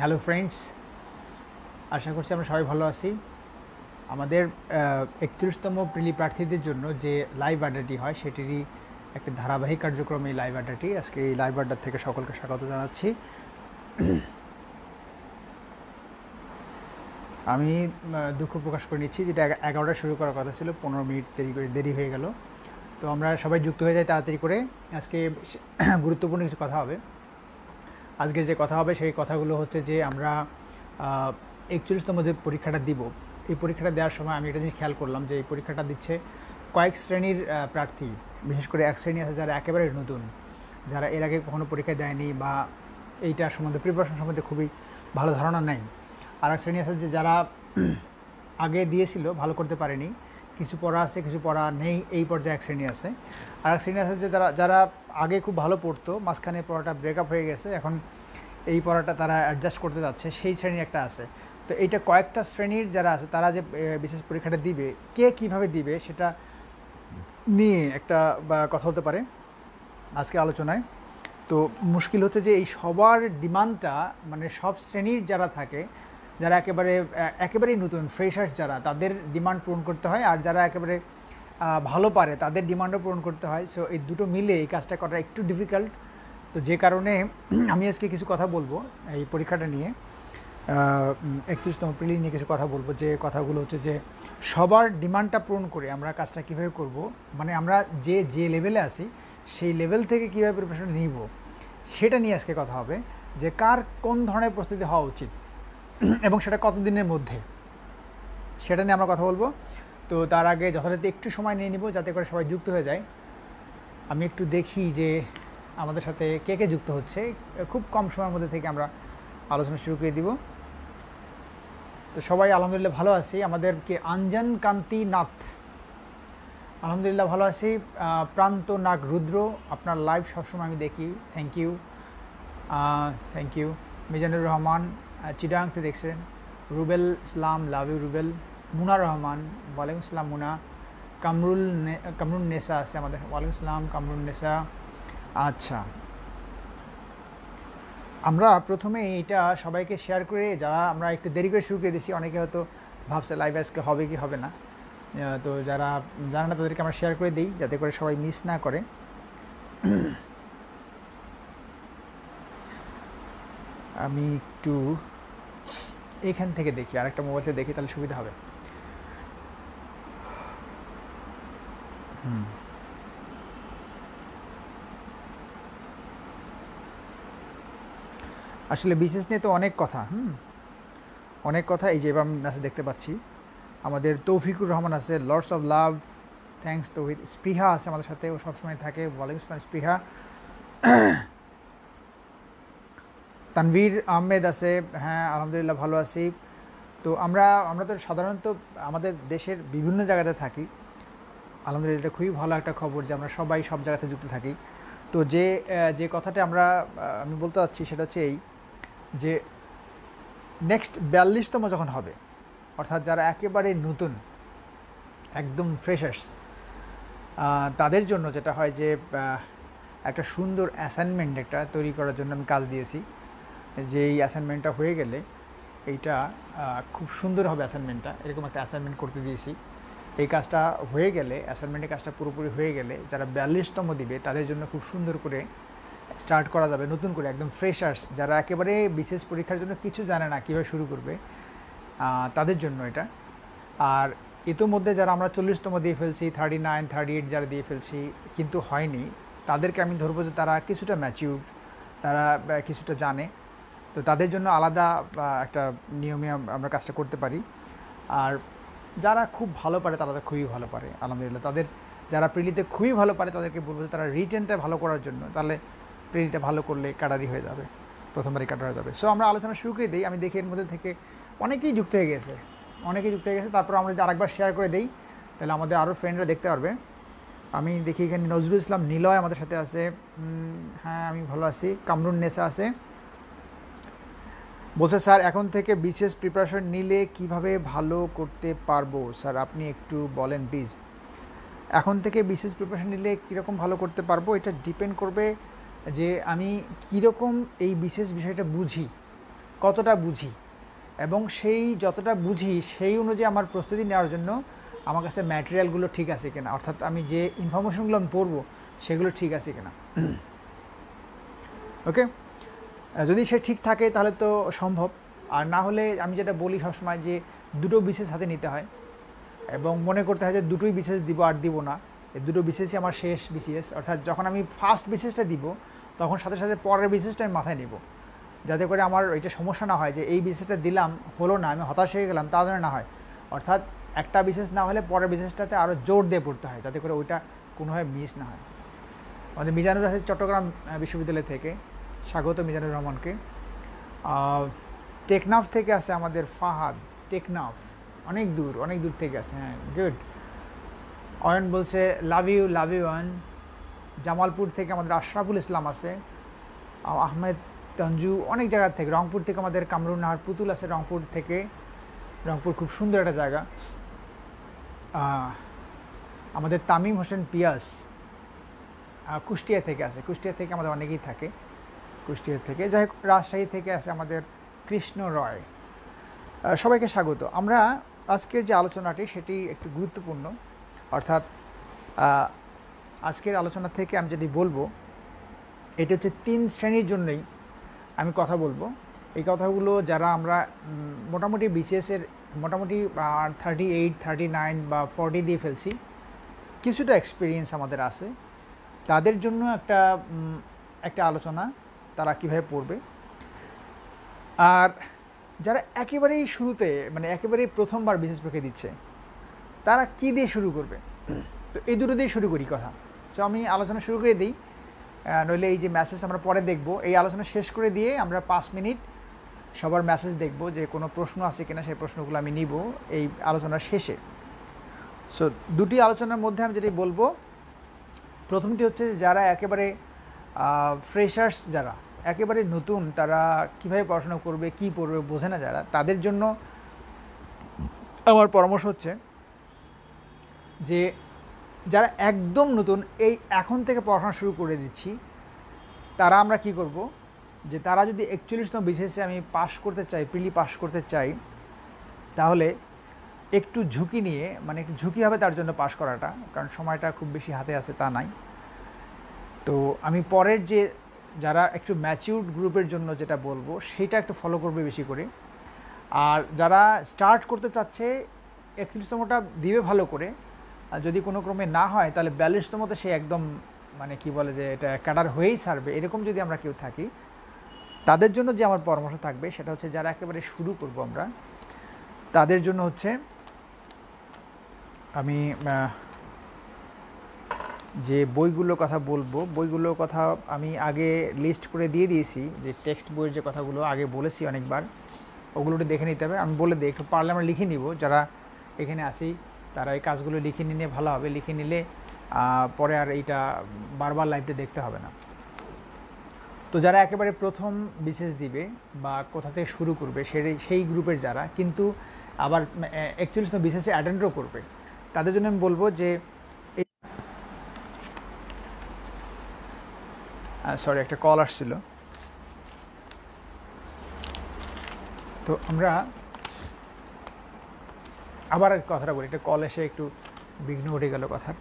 Hello friends, আশা করছি আমরা সবাই ভালো আছি। আমাদের ৩১তম প্রিলি প্রার্থীদের জন্য যে লাইভ আড্ডাটি হয় সেটিরই একটা ধারাবাহিক কার্যক্রম এই লাইভ আড্ডাটি। আজকে এই লাইভ আড্ডা থেকে সকলকে স্বাগত জানাচ্ছি। আমি দুঃখ প্রকাশ করে নিচ্ছি, যেটা 11টায় শুরু করার কথা ছিল, 15 মিনিট দেরি হয়ে গেল। তো আমরা সবাই যুক্ত হয়ে যাই তাড়াতাড়ি করে। আজকে গুরুত্বপূর্ণ কিছু কথা হবে। আজকের যে কথা হবে সেই কথাগুলো হচ্ছে যে আমরা 41তম যে পরীক্ষাটা দিব, এই পরীক্ষাটা দেওয়ার সময় আমি একটা জিনিস খেয়াল করলাম যে এই পরীক্ষাটা দিচ্ছে কয়েক শ্রেণীর প্রার্থী। বিশেষ করে এক শ্রেণী আছে যারা একেবারে নতুন, যারা এর আগে কখনো পরীক্ষা দেয়নি বা এইটার সম্বন্ধে প্রিপারেশন সম্বন্ধে খুবই ভালো ধারণা নেই। আর এক শ্রেণী আছে যে যারা আগে দিয়েছিল, ভালো করতে পারেনি, কিছু পড়া আছে কিছু পড়া নেই, এই পর্যায়ে এক শ্রেণী আছে। আর এক শ্রেণী আছে যে যারা আগে খুব ভালো পড়তো, মাঝখানে পড়াটা ব্রেকআপ হয়ে গেছে, এখন এই পড়াটা তারা অ্যাডজাস্ট করতে যাচ্ছে, সেই শ্রেণী একটা আছে। তো এইটা কয়েকটা শ্রেণীর যারা আছে তারা যে বিশেষ পরীক্ষাটা দিবে, কে কীভাবে দিবে সেটা নিয়ে একটা কথা হতে পারে আজকে আলোচনায়। তো মুশকিল হচ্ছে যে এই সবার ডিমান্ডটা, মানে সব শ্রেণীর যারা থাকে, যারা একেবারেই নতুন ফ্রেশার্স, যারা তাদের ডিমান্ড পূরণ করতে হয়, আর যারা একেবারে ভালো পারে তাদের ডিমান্ডও পূরণ করতে হয়। সো এই দুটো মিলে এই কাজটা করা একটু ডিফিকাল্ট। তো যে কারণে আমি আজকে কিছু কথা বলবো এই পরীক্ষাটা নিয়ে, 31তম প্রিলি নিয়ে কিছু কথা বলবো। যে কথাগুলো হচ্ছে যে সবার ডিমান্ডটা পূরণ করে আমরা কাজটা কীভাবে করব, মানে আমরা যে লেভেলে আছি সেই লেভেল থেকে কীভাবে প্রিপারেশন নিব, সেটা নিয়ে আজকে কথা হবে। যে কার কোন ধরনের প্রস্তুতি হওয়া উচিত এবং সেটা কতদিনের মধ্যে, সেটা নিয়ে আমরা কথা বলবো। তো তার আগে যথারীতি একটু সময় নিয়ে নিব যাতে করে সবাই যুক্ত হয়ে যায়। আমি একটু দেখি যে আমাদের সাথে কে কে যুক্ত হচ্ছে। খুব কম সময়ের মধ্যে থেকে আমরা আলোচনা শুরু করে দিব। তো সবাই আলহামদুলিল্লাহ ভালো আছি। আমাদেরকে আঞ্জন কান্তি নাথ, আলহামদুলিল্লাহ ভালো আছি। প্রান্ত নাগ রুদ্র, আপনার লাইভ সবসময় আমি দেখি, thank you. Thank you. Mizanur Rahman চিডাংতে দেখছেন। Rubel Islam, love you Rubel. মুনা রহমান, ওয়ালাইকুম আসসালাম মুনা। কামরুন নেসা আছে আমাদের, ওয়ালাইকুম আসসালাম কামরুন নেসা। আচ্ছা, আমরা প্রথমে এটা সবাইকে শেয়ার করে, যারা আমরা একটু দেরি করে শুরু করে দিচ্ছি, অনেকে হয়তো ভাবছে লাইভ আজকে হবে কি হবে না, তো যারা জানে না তাদেরকে আমরা শেয়ার করে দিই যাতে করে সবাই মিস না করে। আমি একটু এখান থেকে দেখি, আরেকটা মোবাইল থেকে দেখি, তাহলে সুবিধা হবে। আসলে বিশেষ নিয়ে তো অনেক কথা, অনেক কথা। এই যে আমি মেসেজ দেখতে পাচ্ছি, আমাদের তৌফিকুর রহমান আছে, লর্ডস অফ লাভ, থ্যাঙ্কস তৌহিদ। স্পৃহা আছে আমাদের সাথে, ও সবসময় থাকে, ওয়ালাইকুম আসসালাম স্পৃহা। তানভীর আহমেদ আছে, হ্যাঁ আলহামদুলিল্লাহ ভালো আছি। তো আমরা তো সাধারণত আমাদের দেশের বিভিন্ন জায়গাতে থাকি, আলহামদুলিল্লাহ এটা খুবই ভালো একটা খবর যে আমরা সবাই সব জায়গাতে যুক্ত থাকি। তো যে কথাটা আমি বলতে চাচ্ছি সেটা হচ্ছে এই, যে নেক্সট 42তম যখন হবে, অর্থাৎ যারা একেবারে নতুন, একদম ফ্রেশার্স, তাদের জন্য যেটা হয় যে একটা সুন্দর অ্যাসাইনমেন্ট একটা তৈরি করার জন্য আমি কাজ দিয়েছি। যে এই অ্যাসাইনমেন্টটা হয়ে গেলে, এইটা খুব সুন্দর হবে অ্যাসাইনমেন্টটা, এরকম একটা অ্যাসাইনমেন্ট করতে দিয়েছি। এই কাজটা হয়ে গেলে, অ্যাসাইনমেন্টের কাজটা পুরোপুরি হয়ে গেলে, যারা 42তম দিবে তাদের জন্য খুব সুন্দর করে স্টার্ট করা যাবে নতুন করে, একদম ফ্রেশার্স, যারা একেবারে বিশেষ পরীক্ষার জন্য কিছু জানে না কীভাবে শুরু করবে, তাদের জন্য এটা। আর ইতোমধ্যে যারা আমরা 40তম দিয়ে ফেলছি, 39, 38 যারা দিয়ে ফেলছি কিন্তু হয়নি, তাদেরকে আমি ধরবো যে তারা কিছুটা ম্যাচিউর, তারা কিছুটা জানে। তো তাদের জন্য আলাদা একটা নিয়মে আমরা কাজটা করতে পারি। আর যারা খুব ভালো পারে তারা তো খুবই ভালো পারে আলহামদুলিল্লাহ। তাদের যারা প্রিলিতে খুবই ভালো পারে তাদেরকে বলবো যে তারা রিটেনটা ভালো করার জন্য, তাহলে প্রিলিটা ভালো করলে কাটারি হয়ে যাবে, প্রথমবারই কাটা হয়ে যাবে। সো আমরা আলোচনা শুরু করে দিই। আমি দেখি এর মধ্যে থেকে অনেকেই যুক্ত হয়ে গেছে, তারপর আমরা যদি আরেকবার শেয়ার করে দিই তাহলে আমাদের আরও ফ্রেন্ডরা দেখতে পারবে। আমি দেখি এখানে নজরুল ইসলাম নিলয় আমাদের সাথে আছে, হ্যাঁ আমি ভালো আছি। কামরুন নেসা আছে, বলছে স্যার এখন থেকে বিশেষ প্রিপারেশন নিলে কিভাবে ভালো করতে পারবো স্যার, আপনি একটু বলেন প্লিজ। এখন থেকে বিশেষ প্রিপারেশন নিলে কীরকম ভালো করতে পারবো, এটা ডিপেন্ড করবে যে আমি কীরকম এই বিশেষ বিষয়টা বুঝি। কতটা বুঝি, এবং সেই যতটা বুঝি সেই অনুযায়ী আমার প্রস্তুতি নেওয়ার জন্য আমার কাছে ম্যাটেরিয়ালগুলো ঠিক আছে কিনা, অর্থাৎ আমি যে ইনফরমেশনগুলো আমি পড়বো সেগুলো ঠিক আছে কিনা। ওকে, যদি সে ঠিক থাকে তাহলে তো সম্ভব, আর না হলে আমি যেটা বলি সবসময় যে দুটো বিশেষ হাতে নিতে হয় এবং মনে করতে হয় যে দুটোই বিশেষ দিব আর দিব না, এই দুটো বিশেষই আমার শেষ বিশেষ, অর্থাৎ যখন আমি ফার্স্ট বিশেষটা দিব তখন সাথে সাথে পরের বিশেষটা আমি মাথায় নেব, যাতে করে আমার ওইটা সমস্যা না হয় যে এই বিশেষটা দিলাম হলো না, আমি হতাশ হয়ে গেলাম, তা যেন না হয়। অর্থাৎ একটা বিশেষ না হলে পরের বিশেষটাতে আরও জোর দিয়ে পড়তে হয়, যাতে করে ওইটা কোনোভাবে মিস না হয়। আমাদের মিজানুর আছে চট্টগ্রাম বিশ্ববিদ্যালয় থেকে, স্বাগত মিজানুর রহমানকে। টেকনাফ থেকে আছে আমাদের ফাহাদ, টেকনাফ অনেক দূর থেকে আছে, হ্যাঁ গুড। অয়ন বলছে লাভ ইউ অয়ন। জামালপুর থেকে আমাদের আশরাফুল ইসলাম আছে, আহমেদ তঞ্জু অনেক জায়গা থেকে, রংপুর থেকে আমাদের কামরুন নাহার পুতুল আছে রংপুর থেকে, রংপুর খুব সুন্দর একটা জায়গা। আমাদের তামিম হোসেন পিয়াস কুষ্টিয়া থেকে আছে, কুষ্টিয়া থেকে আমাদের অনেকেই থাকে কুষ্টিয়া থেকে। যাই হোক, রাজশাহী থেকে আছে আমাদের কৃষ্ণ রয়। সবাইকে স্বাগত। আমরা আজকের যে আলোচনাটি সেটি একটু গুরুত্বপূর্ণ, অর্থাৎ আজকের আলোচনা থেকে আমি যদি বলবো এটা হচ্ছে 3 শ্রেণীর জন্যই আমি কথা বলবো। এই কথাগুলো যারা আমরা মোটামুটি বিসিএসের মোটামুটি 38, 39 বা 40 দিয়ে ফেলছি, কিছুটা এক্সপিরিয়েন্স আমাদের আছে, তাদের জন্য একটা আলোচনা, তারা কীভাবে পড়বে। আর যারা একেবারেই শুরুতে মানে একেবারেই প্রথমবার বিশেষ পরীক্ষা দিচ্ছে, তারা কী দিয়ে শুরু করবে, তো এই দুটো দিয়ে শুরু করি কথা। সো আমি আলোচনা শুরু করে দিই, নইলে এই যে মেসেজ আমরা পরে দেখব, এই আলোচনা শেষ করে দিয়ে আমরা 5 মিনিট সবার মেসেজ দেখব যে কোনো প্রশ্ন আছে কিনা, সেই প্রশ্নগুলো আমি নিব এই আলোচনার শেষে। সো দুটি আলোচনার মধ্যে আমি যেটি বলবো, প্রথমটি হচ্ছে যারা একেবারে ফ্রেশার্স, যারা একেবারে নতুন, তারা কিভাবে পড়াশোনা করবে, কি পড়বে বোঝে না যারা, তাদের জন্য আমার পরামর্শ হচ্ছে যে যারা একদম নতুন, এই এখন থেকে পড়াশোনা শুরু করে দিচ্ছি, তারা আমরা কি করব, যে তারা যদি 41তম বিসিএসে আমি পাস করতে চাই, প্রিলি পাস করতে চাই, তাহলে একটু ঝুঁকি নিয়ে, মানে একটু ঝুঁকি হবে তার জন্য পাস করাটা, কারণ সময়টা খুব বেশি হাতে আছে তা নাই। তো আমি পরের যে যারা একটু ম্যাচিউরড গ্রুপের জন্য যেটা বলবো সেটা একটু ফলো করবে বেশি করে। আর যারা স্টার্ট করতে চাচ্ছে 41তমটা দিবে ভালো করে, আর যদি কোনো ক্রমে না হয় তাহলে 42তমতে সে একদম মানে কি বলে যে এটা ক্যাডার হয়েই ছাড়বে, এরকম যদি আমরা কেউ থাকি, তাদের জন্য যে আমার পরামর্শ থাকবে সেটা হচ্ছে যারা একেবারে শুরু করব আমরা, তাদের জন্য হচ্ছে আমি যে বইগুলোর কথা বলবো, বইগুলোর কথা আমি আগে লিস্ট করে দিয়ে দিয়েছি, যে টেক্সট বইয়ের যে কথাগুলো আগে বলেছি অনেকবার, ওগুলোটি দেখে নিতে হবে। আমি বলে দিই, একটু পারলে আমরা লিখে নিব, যারা এখানে আসি তারা এই কাজগুলো লিখে নিলে ভালো হবে, লিখে নিলে পরে আর এইটা বারবার লাইভটা দেখতে হবে না। তো যারা একেবারে প্রথম বিশেষ দিবে বা কোথা থেকে শুরু করবে সেই গ্রুপের যারা, কিন্তু আবার 41তম বিশেষে অ্যাটেন্ডও করবে, তাদের জন্য আমি বলবো যে সরি একটা কল আসছিল, তো আমরা আবার কথাটা বলি, একটা কল এসে একটু বিঘ্ন ঘটে গেল কথার।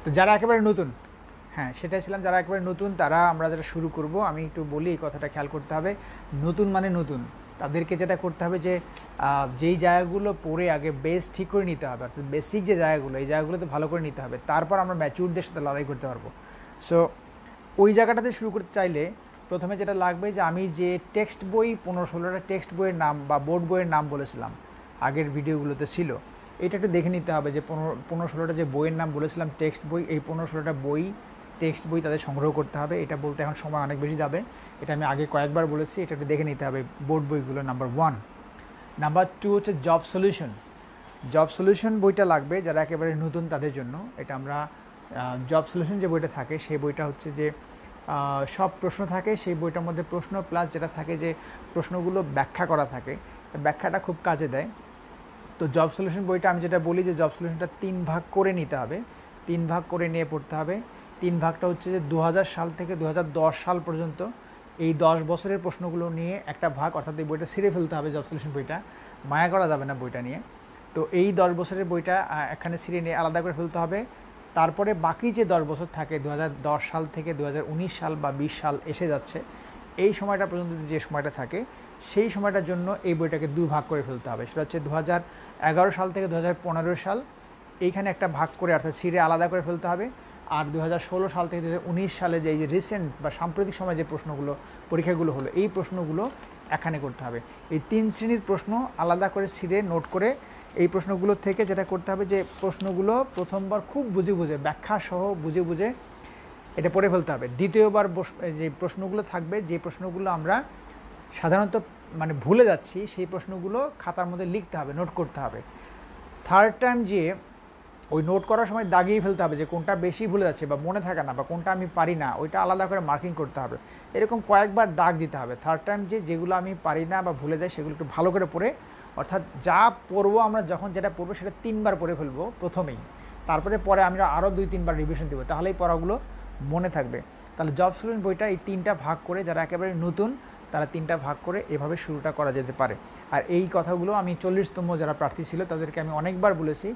তো যারা একেবারে নতুন, হ্যাঁ সেটাই ছিলাম, যারা একেবারে নতুন তারা আমরা যেটা শুরু করব, আমি একটু বলি এই কথাটা খেয়াল করতে হবে। নতুন মানে নতুন, তাদেরকে যেটা করতে হবে যে যেই জায়গাগুলো পড়ে আগে বেস ঠিক করে নিতে হবে, অর্থাৎ বেসিক যে জায়গাগুলো, এই জায়গাগুলোতে ভালো করে নিতে হবে, তারপর আমরা ম্যাচিউরদের সাথে লড়াই করতে পারবো। সো ওই জায়গাটাতে শুরু করতে চাইলে প্রথমে যেটা লাগবে, যে আমি যে টেক্সট বই 15-16টা টেক্সট বইয়ের নাম বা বোর্ড বইয়ের নাম বলেছিলাম আগের ভিডিওগুলোতে ছিল, এটা একটু দেখে নিতে হবে যে 15-16টা যে বইয়ের নাম বলেছিলাম টেক্সট বই, এই 15-16টা বই টেক্সট বই তাদের সংগ্রহ করতে হবে। এটা বলতে এখন সময় অনেক বেশি যাবে, এটা আমি আগে কয়েকবার বলেছি, এটা একটু দেখে নিতে হবে বোর্ড বইগুলো, নাম্বার 1। নাম্বার 2 হচ্ছে জব সলিউশন বইটা লাগবে যারা একেবারে নতুন তাদের জন্য। এটা আমরা জব সলিউশন যে বইটা থাকে সেই বইটা হচ্ছে যে সব প্রশ্ন থাকে, সেই বইটার মধ্যে প্রশ্ন প্লাস যেটা থাকে যে প্রশ্নগুলো ব্যাখ্যা করা থাকে, ব্যাখ্যাটা খুব কাজে দেয়। তো জব সলিউশন বইটা আমি যেটা বলি যে জব সলিউশনটা 3 ভাগ করে নিতে হবে, 3 ভাগ করে নিয়ে পড়তে হবে। 3 ভাগটা হচ্ছে যে 2000 সাল থেকে 2010 সাল পর্যন্ত এই 10 বছরের প্রশ্নগুলো নিয়ে একটা ভাগ, অর্থাৎ এই বইটা ছিঁড়ে ফেলতে হবে, জব সলিউশন বইটা, মায়া করা যাবে না বইটা নিয়ে। তো এই 10 বছরের বইটা এখানে ছিঁড়ে নিয়ে আলাদা করে ফেলতে হবে। তারপরে বাকি যে 10 বছর থাকে 2010 সাল থেকে 2019 সাল বা 20 সাল এসে যাচ্ছে, এই সময়টা পর্যন্ত যে সময়টা থাকে সেই সময়টার জন্য এই বইটাকে 2 ভাগ করে ফেলতে হবে। সেটা হচ্ছে 2011 সাল থেকে 2015 সাল, এইখানে একটা ভাগ করে অর্থাৎ ছিঁড়ে আলাদা করে ফেলতে হবে। আর 2016 সাল থেকে 2019 সালে যে এই যে রিসেন্ট বা সাম্প্রতিক সময়ে যে প্রশ্নগুলো পরীক্ষাগুলো হলো, এই প্রশ্নগুলো এখানে করতে হবে। এই 3 শ্রেণীর প্রশ্ন আলাদা করে ছিঁড়ে নোট করে এই প্রশ্নগুলো থেকে যেটা করতে হবে যে প্রশ্নগুলো প্রথমবার খুব বুঝে বুঝে ব্যাখ্যা সহ বুঝে বুঝে এটা পড়ে ফেলতে হবে। দ্বিতীয়বার যে প্রশ্নগুলো থাকবে, যে প্রশ্নগুলো আমরা সাধারণত মানে ভুলে যাচ্ছি, সেই প্রশ্নগুলো খাতার মধ্যে লিখতে হবে, নোট করতে হবে। থার্ড টাইম যে ওই নোট করার সময় দাগিয়ে ফেলতে হবে যে কোনটা বেশি ভুলে যাচ্ছে বা মনে থাকে না বা কোনটা আমি পারি না, ওইটা আলাদা করে মার্কিং করতে হবে। এরকম কয়েকবার দাগ দিতে হবে। থার্ড টাইম যেগুলো আমি পারি না বা ভুলে যাই সেগুলো একটু ভালো করে পড়ে, অর্থাৎ যা পড়বো আমরা যখন যেটা পড়বো সেটা 3 বার পড়ে ফেলবো প্রথমেই, তারপরে পরে আমরা আরও 2-3 বার রিভিশন দেবো, তাহলেই পড়াগুলো মনে থাকবে। তাহলে জব সলিউশন বইটা এই 3টা ভাগ করে, যারা একেবারে নতুন তারা 3টা ভাগ করে এভাবে শুরুটা করা যেতে পারে। আর এই কথাগুলো আমি 40তম যারা প্রার্থী ছিল তাদেরকে আমি অনেকবার বলেছি।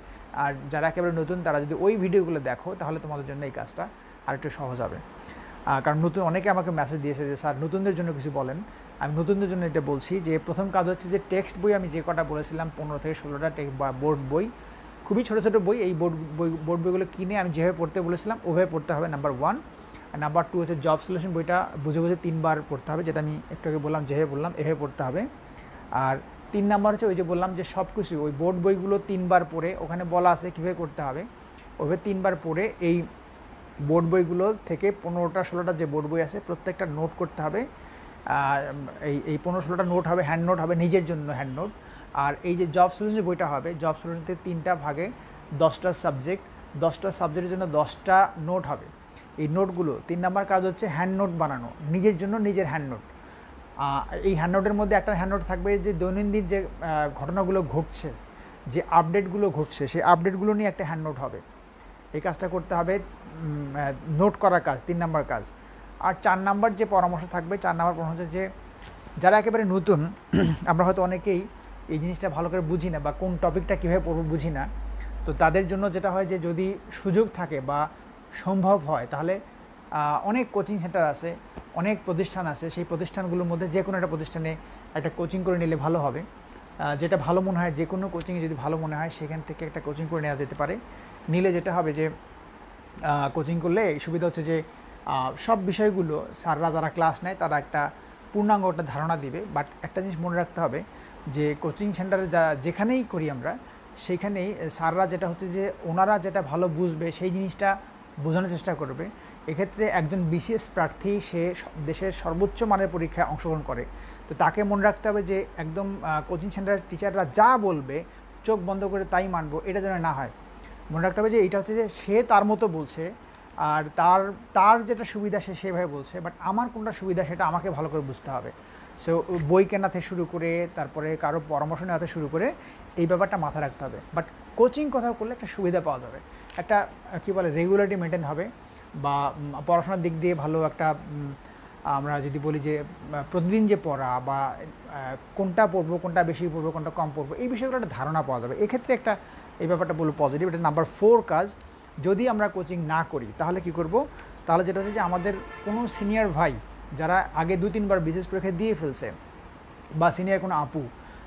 আর যারা একেবারে নতুন তারা যদি ওই ভিডিওগুলো দেখো তাহলে তোমাদের জন্য এই কাজটা আরেকটু সহজ হবে। কারণ নতুন অনেকে আমাকে মেসেজ দিয়েছে যে স্যার নতুনদের জন্য কিছু বলেন। আমি নতুনদের জন্য এটা বলছি যে প্রথম কাজ হচ্ছে যে টেক্সট বই আমি যে কটা বলেছিলাম 15 থেকে 16টা টেক্সট বা বোর্ড বই, খুবই ছোটো ছোটো বই, এই বোর্ড বইগুলো কিনে আমি যেভাবে পড়তে বলেছিলাম ওভাবে পড়তে হবে, নাম্বার 1। আর নাম্বার 2 হচ্ছে জব সলিউশন বইটা বুঝে বুঝে 3 বার পড়তে হবে, যেটা আমি একটু আগে বললাম যেভাবে বললাম এভাবে পড়তে হবে। আর 3 নাম্বার হচ্ছে ওই যে বললাম যে সব কিছু ওই বোর্ড বইগুলো 3 বার পড়ে, ওখানে বলা আছে কীভাবে করতে হবে, ওইভাবে 3 বার পড়ে এই বোর্ড বইগুলো থেকে 15টা 16টা যে বোর্ড বই আছে প্রত্যেকটা নোট করতে হবে। আর এই 15-16টা নোট হবে, হ্যান্ড নোট হবে, নিজের জন্য হ্যান্ড নোট। আর এই যে জব সলিউশন বইটা হবে, জব সলিউশনতে 3টা ভাগে 10টা সাবজেক্ট, 10টা সাবজেক্টের জন্য 10টা নোট হবে। এই নোটগুলো 3 নাম্বার কাজ হচ্ছে হ্যান্ড নোট বানানো, নিজের জন্য নিজের হ্যান্ড নোট। এই হ্যান্ড নোটের মধ্যে একটা হ্যান্ড নোট থাকবে যে দৈনন্দিন যে ঘটনাগুলো ঘটছে, যে আপডেটগুলো ঘটছে, সেই আপডেটগুলো নিয়ে একটা হ্যান্ড নোট হবে। এই কাজটা করতে হবে, নোট করার কাজ 3 নাম্বার কাজ। আর 4 নাম্বার যে পরামর্শ থাকবে, 4 নাম্বার পরামর্শ হচ্ছে যে যারা একেবারে নতুন, আমরা হয়তো অনেকেই এই জিনিসটা ভালো করে বুঝি না বা কোন টপিকটা কীভাবে পড়বো বুঝি না, তো তাদের জন্য যেটা হয় যে যদি সুযোগ থাকে বা সম্ভব হয় তাহলে অনেক কোচিং সেন্টার আছে, অনেক প্রতিষ্ঠান আছে, সেই প্রতিষ্ঠানগুলোর মধ্যে যে কোনো একটা প্রতিষ্ঠানে একটা কোচিং করে নিলে ভালো হবে। যেটা ভালো মনে হয়, যে কোনো কোচিংয়ে যদি ভালো মনে হয় সেখান থেকে একটা কোচিং করে নেওয়া যেতে পারে। নিলে যেটা হবে যে কোচিং করলে সুবিধা হচ্ছে যে সব বিষয়গুলো স্যাররা যারা ক্লাস নেয় তারা একটা পূর্ণাঙ্গ একটা ধারণা দিবে। বাট একটা জিনিস মনে রাখতে হবে যে কোচিং সেন্টারে যেখানেই করি আমরা সেইখানেই স্যাররা যেটা হচ্ছে যে ওনারা যেটা ভালো বুঝবে সেই জিনিসটা বোঝানোর চেষ্টা করবে। এক্ষেত্রে একজন বিশেষ প্রার্থী সে দেশের সর্বোচ্চ মানের পরীক্ষায় অংশগ্রহণ করে, তো তাকে মনে রাখতে হবে যে একদম কোচিং সেন্টারের টিচাররা যা বলবে চোখ বন্ধ করে তাই মানবো, এটা যেন না হয়। মনে রাখতে হবে যে এটা হচ্ছে যে সে তার মতো বলছে আর তার যেটা সুবিধা সে সেভাবে বলছে, বাট আমার কোনটা সুবিধা সেটা আমাকে ভালো করে বুঝতে হবে। সো বই কেনা থেকে শুরু করে তারপরে কারো পরামর্শ নেওয়া থেকে শুরু করে এই ব্যাপারটা মাথায় রাখতে হবে। বাট কোচিং কোথাও করলে একটা সুবিধা পাওয়া যাবে, একটা কী বলে রেগুলারিটি মেনটেন হবে, বা পড়াশোনার দিক দিয়ে ভালো একটা, আমরা যদি বলি যে প্রতিদিন যে পড়া বা কোনটা পড়বো, কোনটা বেশি পড়বো, কোনটা কম পড়বো, এই বিষয়গুলো একটা ধারণা পাওয়া যাবে। এক্ষেত্রে একটা এই ব্যাপারটা বলবো পজিটিভ। এটা নাম্বার 4 কাজ। যদি আমরা কোচিং না করি তাহলে কি করব, তাহলে যেটা হচ্ছে যে আমাদের কোনো সিনিয়র ভাই যারা আগে 2-3 বার বিশেষ পরীক্ষা দিয়ে ফেলছে, বা সিনিয়র কোনো আপু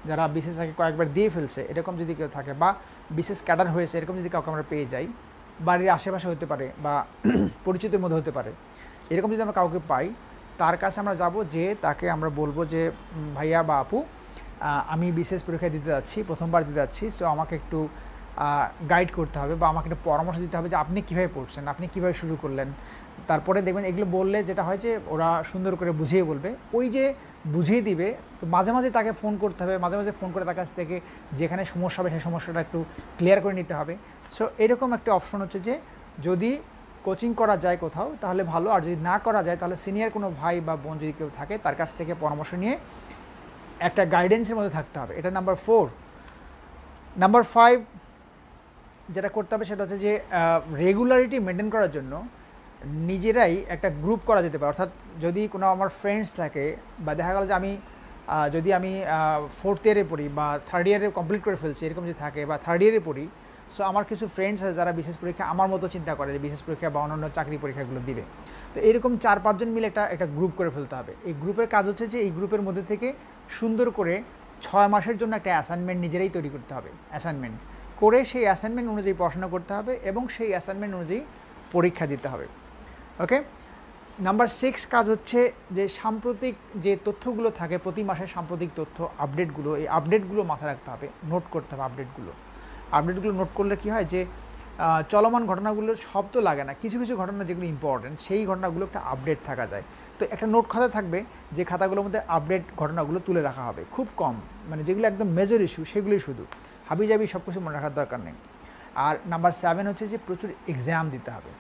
যারা বিশেষ আগে কয়েকবার দিয়ে ফেলছে, এরকম যদি কেউ থাকে, বা বিশেষ ক্যাডার হয়েছে এরকম যদি কাউকে আমরা পেয়ে যাই, বাড়ির আশেপাশে হতে পারে বা পরিচিতের মধ্যে হতে পারে, এরকম যদি আমরা কাউকে পাই তার কাছে আমরা যাব, যে তাকে আমরা বলবো যে ভাইয়া বা আপু আমি বিশেষ পরীক্ষা দিতে যাচ্ছি, প্রথমবার দিতে যাচ্ছি, সো আমাকে একটু গাইড করতে হবে বা আমাকে একটা পরামর্শ দিতে হবে যে আপনি কীভাবে পড়ছেন, আপনি কীভাবে শুরু করলেন। তারপরে দেখবেন এগুলো বললে যেটা হয় যে ওরা সুন্দর করে বুঝিয়ে বলবে, ওই যে বুঝিয়ে দিবে, তো মাঝে মাঝে তাকে ফোন করতে হবে, মাঝে মাঝে ফোন করে তার কাছ থেকে যেখানে সমস্যা হবে সেই সমস্যাটা একটু ক্লিয়ার করে নিতে হবে। সো এরকম একটা অপশন হচ্ছে যে যদি কোচিং করা যায় কোথাও তাহলে ভালো, আর যদি না করা যায় তাহলে সিনিয়র কোনো ভাই বা বোন যদি কেউ থাকে তার কাছ থেকে পরামর্শ নিয়ে একটা গাইডেন্সের মধ্যে থাকতে হবে। এটা নাম্বার 4। নাম্বার 5 যেটা করতে হবে সেটা হচ্ছে যে রেগুলারিটি মেনটেন করার জন্য নিজেরাই একটা গ্রুপ করা যেতে পারে। অর্থাৎ যদি কোনো আমার ফ্রেন্ডস থাকে বা দেখা গেল যে যদি আমি 4th ইয়ারে পড়ি বা 3rd ইয়ারে কমপ্লিট করে ফেলছি, এরকম যদি থাকে, বা 3rd ইয়ারে পড়ি, সো আমার কিছু ফ্রেন্ডস আছে যারা বিশেষ পরীক্ষা আমার মতো চিন্তা করে যে বিশেষ পরীক্ষা বা অন্যান্য চাকরি পরীক্ষাগুলো দিবে। তো এরকম 4-5 জন মিলে একটা গ্রুপ করে ফেলতে হবে। এই গ্রুপের কাজ হচ্ছে যে এই গ্রুপের মধ্যে থেকে সুন্দর করে 6 মাসের জন্য একটা অ্যাসাইনমেন্ট নিজেরাই তৈরি করতে হবে। অ্যাসাইনমেন্ট করে সেই অ্যাসাইনমেন্ট অনুযায়ী পড়াশোনা করতে হবে এবং সেই অ্যাসাইনমেন্ট অনুযায়ী পরীক্ষা দিতে হবে। ওকে, নাম্বার 6 কাজ হচ্ছে যে সাম্প্রতিক যে তথ্যগুলো থাকে প্রতি মাসের সাম্প্রতিক তথ্য আপডেটগুলো, এই আপডেটগুলো মাথায় রাখতে হবে, নোট করতে হবে। আপডেটগুলো নোট করলে কি হয় যে চলমান ঘটনাগুলো সব তো লাগে না, কিছু কিছু ঘটনা যেগুলো ইম্পর্টেন্ট সেই ঘটনাগুলো একটা আপডেট থাকা যায়। তো একটা নোট খাতা থাকবে যে খাতাগুলোর মধ্যে আপডেট ঘটনাগুলো তুলে রাখা হবে, খুব কম, মানে যেগুলো একদম মেজর ইস্যু সেগুলোই শুধু, হাবিজাবি সব কিছু মনে রাখার দরকার নেই। আর নাম্বার 7 হচ্ছে যে প্রচুর এক্সাম দিতে হবে।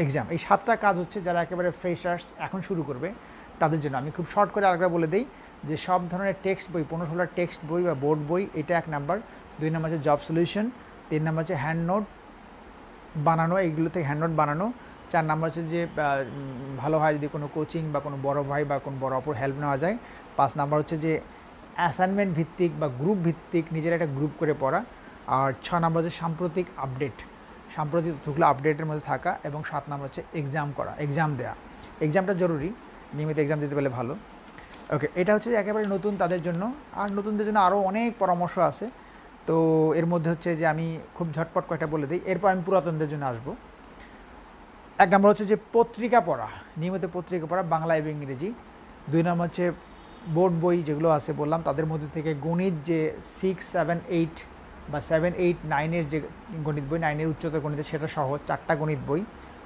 এক্সাম, এই 7টা কাজ হচ্ছে যারা একেবারে ফ্রেশার্স এখন শুরু করবে তাদের জন্য। আমি খুব শর্ট করে আরেকবার বলে দিই যে সব ধরনের টেক্সট বই, 15-16 টেক্সট বই বা বোর্ড বই, এটা 1 নাম্বার। 2 নাম্বার হচ্ছে জব সলিউশন। 3 নাম্বার হচ্ছে হ্যান্ড নোট বানানো, এইগুলো থেকে হ্যান্ড নোট বানানো। 4 নাম্বার হচ্ছে যে ভালো হয় যদি কোনো কোচিং বা কোনো বড় ভাই বা কোনো বড় অপর হেল্প নেওয়া যায়। 5 নাম্বার হচ্ছে যে অ্যাসাইনমেন্ট ভিত্তিক বা গ্রুপ ভিত্তিক নিজের একটা গ্রুপ করে পড়া। আর 6 নাম্বার হচ্ছে সাম্প্রতিক তথ্যগুলো আপডেটের মধ্যে থাকা। এবং 7 নাম্বার হচ্ছে এক্সাম করা, এক্সাম দেওয়া। এক্সামটা জরুরি, নিয়মিত এক্সাম দিতে পারলে ভালো। ওকে, এটা হচ্ছে যে একেবারে নতুন তাদের জন্য। আর নতুনদের জন্য আরও অনেক পরামর্শ আছে, তো এর মধ্যে হচ্ছে যে আমি খুব ঝটপট কয়েকটা বলে দিই, এরপর আমি পুরাতনদের জন্য আসবো। 1 নম্বর হচ্ছে যে পত্রিকা পড়া, নিয়মিত পত্রিকা পড়া, বাংলা এবং ইংরেজি। 2 নম্বর হচ্ছে বোর্ড বই যেগুলো আছে বললাম তাদের মধ্যে থেকে গণিত যে 6, 7, 8 বা 7, 8, 9-এর যে গণিত বই, 9-এর উচ্চতর গণিত, সেটা সহ 4টা গণিত বই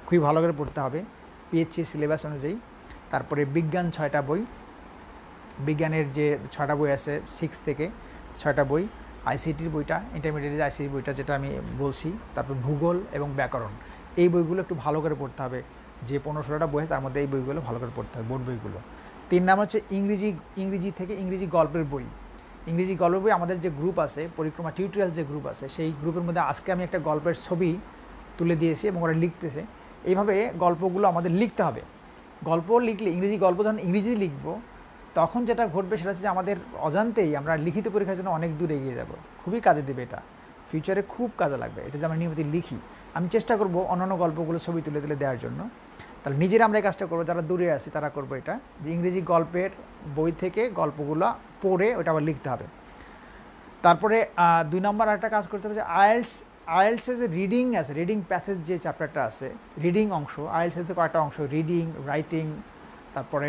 খুবই ভালো করে পড়তে হবে পিএইচসি সিলেবাস অনুযায়ী। তারপরে বিজ্ঞান 6টা বই, বিজ্ঞানের যে 6টা বই আছে 6 থেকে 6টা বই। আইসিটির বইটা, ইন্টারমিডিয়েট আইসিটি বইটা যেটা আমি বলছি। তারপর ভূগোল এবং ব্যাকরণ, এই বইগুলো একটু ভালো করে পড়তে হবে। যে 15-16টা বই তার মধ্যে এই বইগুলো ভালো করে পড়তে হবে, বোর্ড বইগুলো। 3 নাম্বার হচ্ছে ইংরেজি থেকে ইংরেজি গল্পের বই। ইংরেজি গল্পের বই আমাদের যে গ্রুপ আছে, পরিক্রমা টিউটোরিয়াল যে গ্রুপ আছে, সেই গ্রুপের মধ্যে আজকে আমি একটা গল্পের ছবি তুলে দিয়েছি এবং ওরা লিখতেছে। এইভাবে গল্পগুলো আমাদের লিখতে হবে। গল্প লিখলে, ইংরেজি গল্প যখন ইংরেজি লিখবো, তখন যেটা ঘটবে সেটা হচ্ছে যে আমাদের অজান্তেই আমরা লিখিত পরীক্ষার জন্য অনেক দূর এগিয়ে যাব। খুবই কাজে দেবে, এটা ফিউচারে খুব কাজে লাগবে। এটা যে আমরা নিয়মিত লিখি, আমি চেষ্টা করব অন্যান্য গল্পগুলো ছবি তুলে তুলে দেওয়ার জন্য। তাহলে নিজেরা আমরা এই কাজটা করবো, যারা দূরে আছি তারা করবো এটা, যে ইংরেজি গল্পের বই থেকে গল্পগুলো পড়ে ওটা আবার লিখতে হবে। তারপরে 2 নম্বর একটা কাজ করতে হবে যে আইএলটিএসের যে রিডিং আছে, রিডিং প্যাসেজ যে চ্যাপ্টারটা আছে, রিডিং অংশ, আইএলটিএসের কয়েকটা অংশ, রিডিং, রাইটিং, তারপরে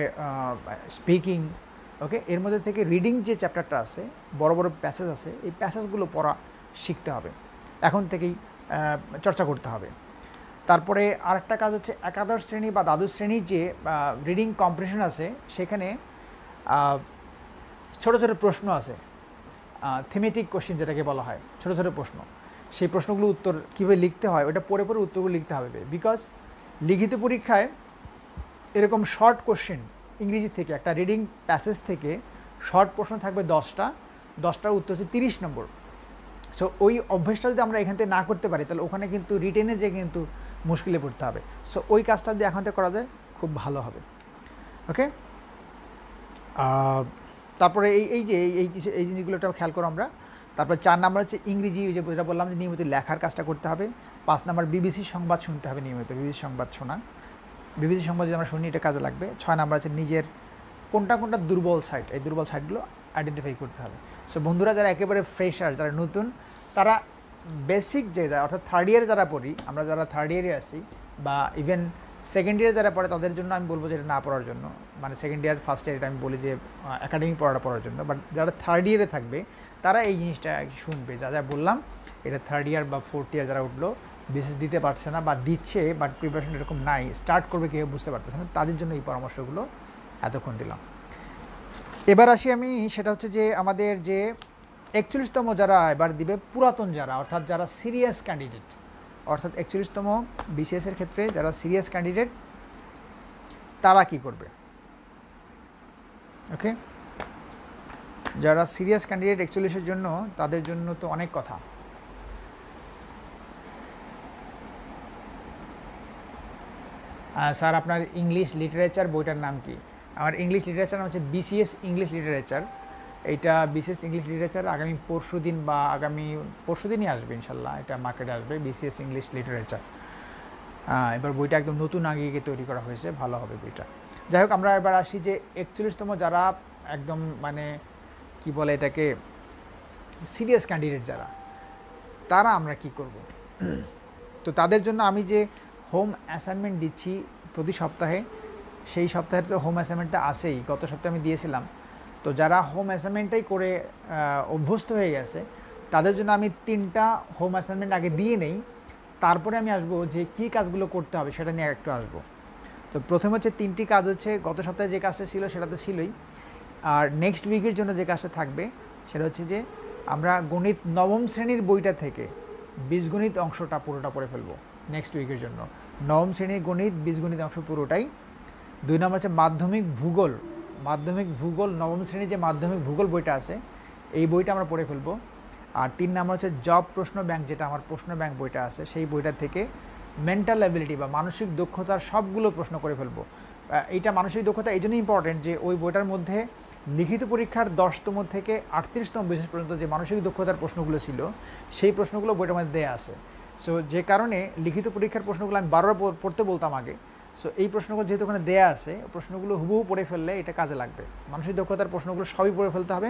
স্পিকিং। ওকে, এর মধ্যে থেকে রিডিং যে চ্যাপ্টারটা আছে, বড় বড় প্যাসেজ আছে, এই প্যাসেজগুলো পড়া শিখতে হবে, এখন থেকেই চর্চা করতে হবে। তারপরে আরেকটা কাজ হচ্ছে একাদশ শ্রেণী বা দ্বাদশ শ্রেণীর যে রিডিং কম্পিটিশন আছে, সেখানে ছোট ছোট প্রশ্ন আছে, থিমেটিক কোশ্চেন যেটাকে বলা হয়, ছোট ছোট প্রশ্ন। সেই প্রশ্নগুলো উত্তর কীভাবে লিখতে হয় ওটা পড়ে পড়ে উত্তরগুলো লিখতে হবে। বিকজ লিখিত পরীক্ষায় এরকম শর্ট কোশ্চেন ইংরেজি থেকে, একটা রিডিং প্যাসেজ থেকে শর্ট প্রশ্ন থাকবে 10টার উত্তর হচ্ছে 30 নম্বর। সো ওই অভ্যেসটা যদি আমরা এখান থেকে না করতে পারি, তাহলে ওখানে কিন্তু রিটেনে যে কিন্তু মুশকিলে পড়তে হবে। সো ওই কাজটা যদি এখন থেকে করা যায় খুব ভালো হবে। ওকে, তারপরে এই জিনিসগুলো একটা খেয়াল করো আমরা। তারপর 4 নাম্বার হচ্ছে ইংরেজি, যে যেটা বললাম যে নিয়মিত লেখার কাজটা করতে হবে। 5 নাম্বার বিবিসি সংবাদ শুনতে হবে, নিয়মিত বিবিসি সংবাদ শোনা, বিবিসি সংবাদ যদি আমরা শুনি এটা কাজে লাগবে। 6 নাম্বার হচ্ছে নিজের কোনটা দুর্বল সাইট, এই দুর্বল সাইটগুলো আইডেন্টিফাই করতে হবে। সো বন্ধুরা, যারা একেবারে ফ্রেশার, যারা নতুন, তারা বেসিক যে অর্থাৎ 3rd ইয়ার যারা পড়ি, আমরা যারা 3rd ইয়ারে আসি, বা ইভেন 2nd ইয়ার যারা পড়ে, তাদের জন্য আমি বলবো যে এটা না পড়ার জন্য, মানে 2nd ইয়ার 1st ইয়ার এটা আমি বলি যে একাডেমিক পড়ার জন্য। বাট যারা 3rd ইয়ারে থাকবে তারা এই জিনিসটা শুনবে, যা যা বললাম। এটা 3rd ইয়ার বা 4th ইয়ার যারা উঠলো, বিশেষ দিতে পারছে না বা দিচ্ছে বাট প্রিপারেশন এরকম নাই, স্টার্ট করবে কেউ বুঝতে পারতেছে না, তাদের জন্য এই পরামর্শগুলো এতক্ষণ দিলাম। এবার আসি আমি, সেটা হচ্ছে যে আমাদের যে 41তম যারা এবার দিবে, পুরাতন যারা, অর্থাৎ যারা সিরিয়াস ক্যান্ডিডেট, অর্থাৎ 41তম বিসিএসের ক্ষেত্রে যারা সিরিয়াস ক্যান্ডিডেট, তারা কি করবে? ওকে, যারা সিরিয়াস ক্যান্ডিডেট 41-এর জন্য, তাদের জন্য তো অনেক কথা। স্যার আপনার ইংলিশ লিটারেচার বইটার নাম কি? আমার ইংলিশ লিটারেচার নাম হচ্ছে বিসিএস ইংলিশ লিটারেচার। এইটা বিসিএস ইংলিশ লিটারেচার আগামী পরশুদিনই আসবে ইনশাল্লাহ, এটা মার্কেটে আসবে বিসিএস ইংলিশ লিটারেচার। এবার বইটা একদম নতুন আগে তৈরি করা হয়েছে, ভালো হবে বইটা। যাই হোক, আমরা এবার আসি যে 41তম যারা একদম মানে কি বলে এটাকে সিরিয়াস ক্যান্ডিডেট যারা, তারা আমরা কি করব? তো তাদের জন্য আমি যে হোম অ্যাসাইনমেন্ট দিচ্ছি প্রতি সপ্তাহে, সেই সপ্তাহের তো হোম অ্যাসাইনমেন্টটা আসেই, গত সপ্তাহে আমি দিয়েছিলাম। তো যারা হোম অ্যাসাইনমেন্টটাই করে অভ্যস্ত হয়ে গেছে, তাদের জন্য আমি 3টা হোম অ্যাসাইনমেন্ট আগে দিয়ে নেই, তারপরে আমি আসবো যে কী কাজগুলো করতে হবে সেটা নিয়ে একটু আসবো। তো প্রথমে হচ্ছে 3টি কাজ হচ্ছে, গত সপ্তাহে যে কাজটা ছিল সেটা তো ছিলই, আর নেক্সট উইকের জন্য যে কাজটা থাকবে সেটা হচ্ছে যে আমরা গণিত 9ম শ্রেণীর বইটা থেকে বীজগণিত অংশটা পুরোটা পড়ে ফেলবো নেক্সট উইকের জন্য। 9ম শ্রেণীর গণিত বীজগণিত অংশ পুরোটাই। 2 নম্বর হচ্ছে মাধ্যমিক ভূগোল 9ম শ্রেণীর যে মাধ্যমিক ভূগোল বইটা আছে, এই বইটা আমরা পড়ে ফেলবো। আর 3 নম্বর হচ্ছে জব প্রশ্ন ব্যাংক, যেটা আমার প্রশ্ন ব্যাংক বইটা আছে, সেই বইটা থেকে মেন্টাল অ্যাবিলিটি বা মানসিক দক্ষতার সবগুলো প্রশ্ন করে ফেলবো। এইটা মানসিক দক্ষতা এই জন্য ইম্পর্টেন্ট যে ওই বইটার মধ্যে লিখিত পরীক্ষার 10তম থেকে 38তম বিশেষ পর্যন্ত যে মানসিক দক্ষতার প্রশ্নগুলো ছিল, সেই প্রশ্নগুলো বইটার মধ্যে দেওয়া আছে। সো যে কারণে লিখিত পরীক্ষার প্রশ্নগুলো আমি বারবার পড়তে বলতাম আগে। সো এই প্রশ্নগুলো যেহেতু ওখানে দেওয়া আছে, প্রশ্নগুলো হুবহু পড়ে ফেললে এটা কাজে লাগবে। মানসিক দক্ষতার প্রশ্নগুলো সবই পড়ে ফেলতে হবে।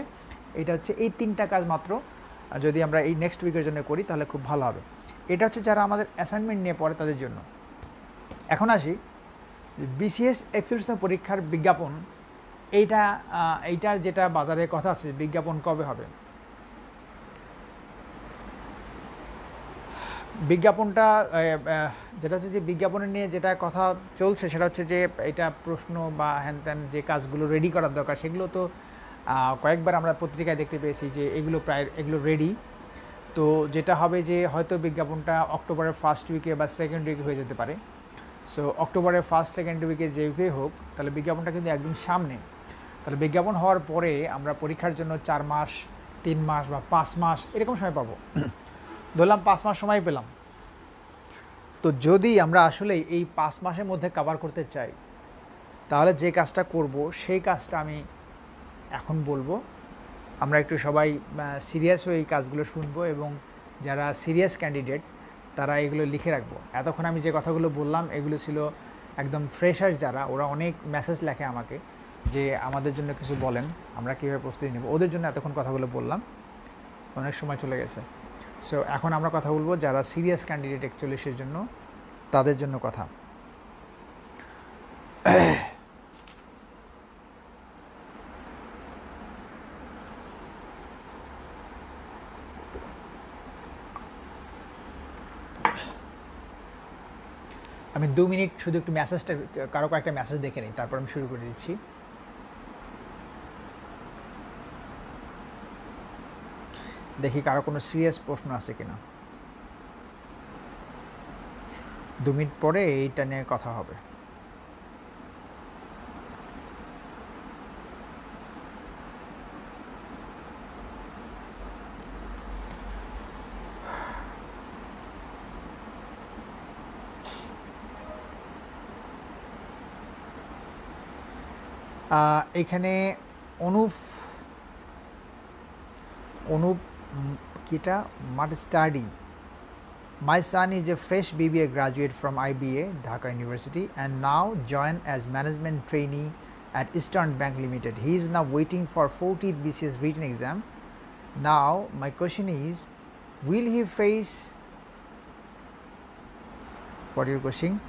এটা হচ্ছে এই 3টা কাজ মাত্র যদি আমরা এই নেক্সট উইকের জন্য করি তাহলে খুব ভালো হবে। এটা হচ্ছে যারা আমাদের অ্যাসাইনমেন্ট নিয়ে পড়ে তাদের জন্য। এখন আসি বিসিএস 41তম পরীক্ষার বিজ্ঞাপন, এইটার যেটা বাজারে কথা আছে, বিজ্ঞাপন কবে হবে? বিজ্ঞাপনটা যেটা হচ্ছে যে বিজ্ঞাপনের নিয়ে যেটা কথা চলছে সেটা হচ্ছে যে এটা প্রশ্ন বা হ্যান ত্যান যে কাজগুলো রেডি করার দরকার, সেগুলো তো কয়েকবার আমরা পত্রিকায় দেখতে পেয়েছি যে এগুলো রেডি। তো যেটা হবে যে হয়তো বিজ্ঞাপনটা অক্টোবরের ফার্স্ট উইকে বা সেকেন্ড উইকে হয়ে যেতে পারে। সো অক্টোবরের ফার্স্ট সেকেন্ড উইকে যে উইকে হোক, তাহলে বিজ্ঞাপনটা কিন্তু একদম সামনে। তাহলে বিজ্ঞাপন হওয়ার পরে আমরা পরীক্ষার জন্য 4 মাস 3 মাস বা 5 মাস এরকম সময় পাবো। ধরলাম 5 মাস সময় পেলাম। তো যদি আমরা আসলে এই 5 মাসের মধ্যে কভার করতে চাই, তাহলে যে কাজটা করব সেই কাজটা আমি এখন বলবো। আমরা একটু সবাই সিরিয়াস হয়ে এই কাজগুলো শুনবো, এবং যারা সিরিয়াস ক্যান্ডিডেট তারা এগুলো লিখে রাখবো। এতক্ষণ আমি যে কথাগুলো বললাম এগুলো ছিল একদম ফ্রেশার যারা, ওরা অনেক মেসেজ লেখে আমাকে যে আমাদের জন্য কিছু বলেন, আমরা কীভাবে প্রস্তুতি নেব। ওদের জন্য এতক্ষণ কথাগুলো বললাম, অনেক সময় চলে গেছে। সো এখন আমরা কথা বলবো যারা সিরিয়াস ক্যান্ডিডেট 41-এর জন্য, তাদের জন্য কথা। আমি 2 মিনিট শুধু একটু মেসেজটা, কারো কয়েকটা মেসেজ দেখে নিই, তারপর আমি শুরু করে দিচ্ছি। দেখি কারো কোনো সিরিয়াস প্রশ্ন আছে কিনা। 2 মিনিট পরে এইটা নিয়ে কথা হবে। এখানে অনুপ কিটা মাট study. My son is a fresh BBA graduate from IBA, Dhaka University, and now joined as management trainee at Eastern Bank Limited. He is now waiting for 40th BCS written exam. Now, my question is, will he face, what are you questioning?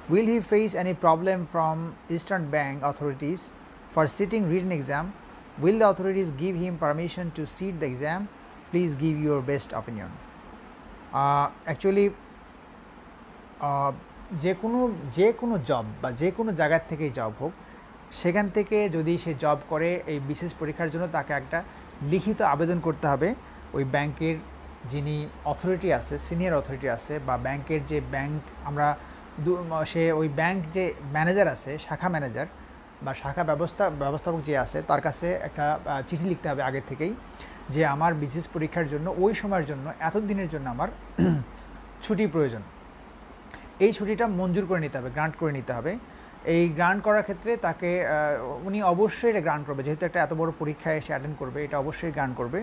Will he face any problem from Eastern Bank authorities for sitting written exam? Will the authorities give him permission to sit the exam? Please give your best opinion. Actually যে কোনো job বা যে কোনো জায়গার থেকেই job হোক, সেখান থেকে যদি সে জব করে এই বিশেষ পরীক্ষার জন্য তাকে একটা লিখিত আবেদন করতে হবে ওই ব্যাংকের যিনি অথরিটি আছে, সিনিয়র অথরিটি আছে, বা ব্যাংকের যে আমরা সে ওই ব্যাংক যে ম্যানেজার আছে, শাখা ম্যানেজার বা শাখা ব্যবস্থাপক যে আছে, তার কাছে একটা চিঠি লিখতে হবে আগে থেকেই যে আমার বিশেষ পরীক্ষার জন্য ওই সময়ের জন্য এত দিনের জন্য আমার ছুটি প্রয়োজন। এই ছুটিটা মঞ্জুর করে নিতে হবে, গ্রান্ট করে নিতে হবে। এই গ্রান্ট করার ক্ষেত্রে তাকে উনি অবশ্যই এটা গ্রান্ট করবে, যেহেতু একটা এত বড় পরীক্ষায় সে অ্যাটেন্ড করবে, এটা অবশ্যই গ্রান্ট করবে।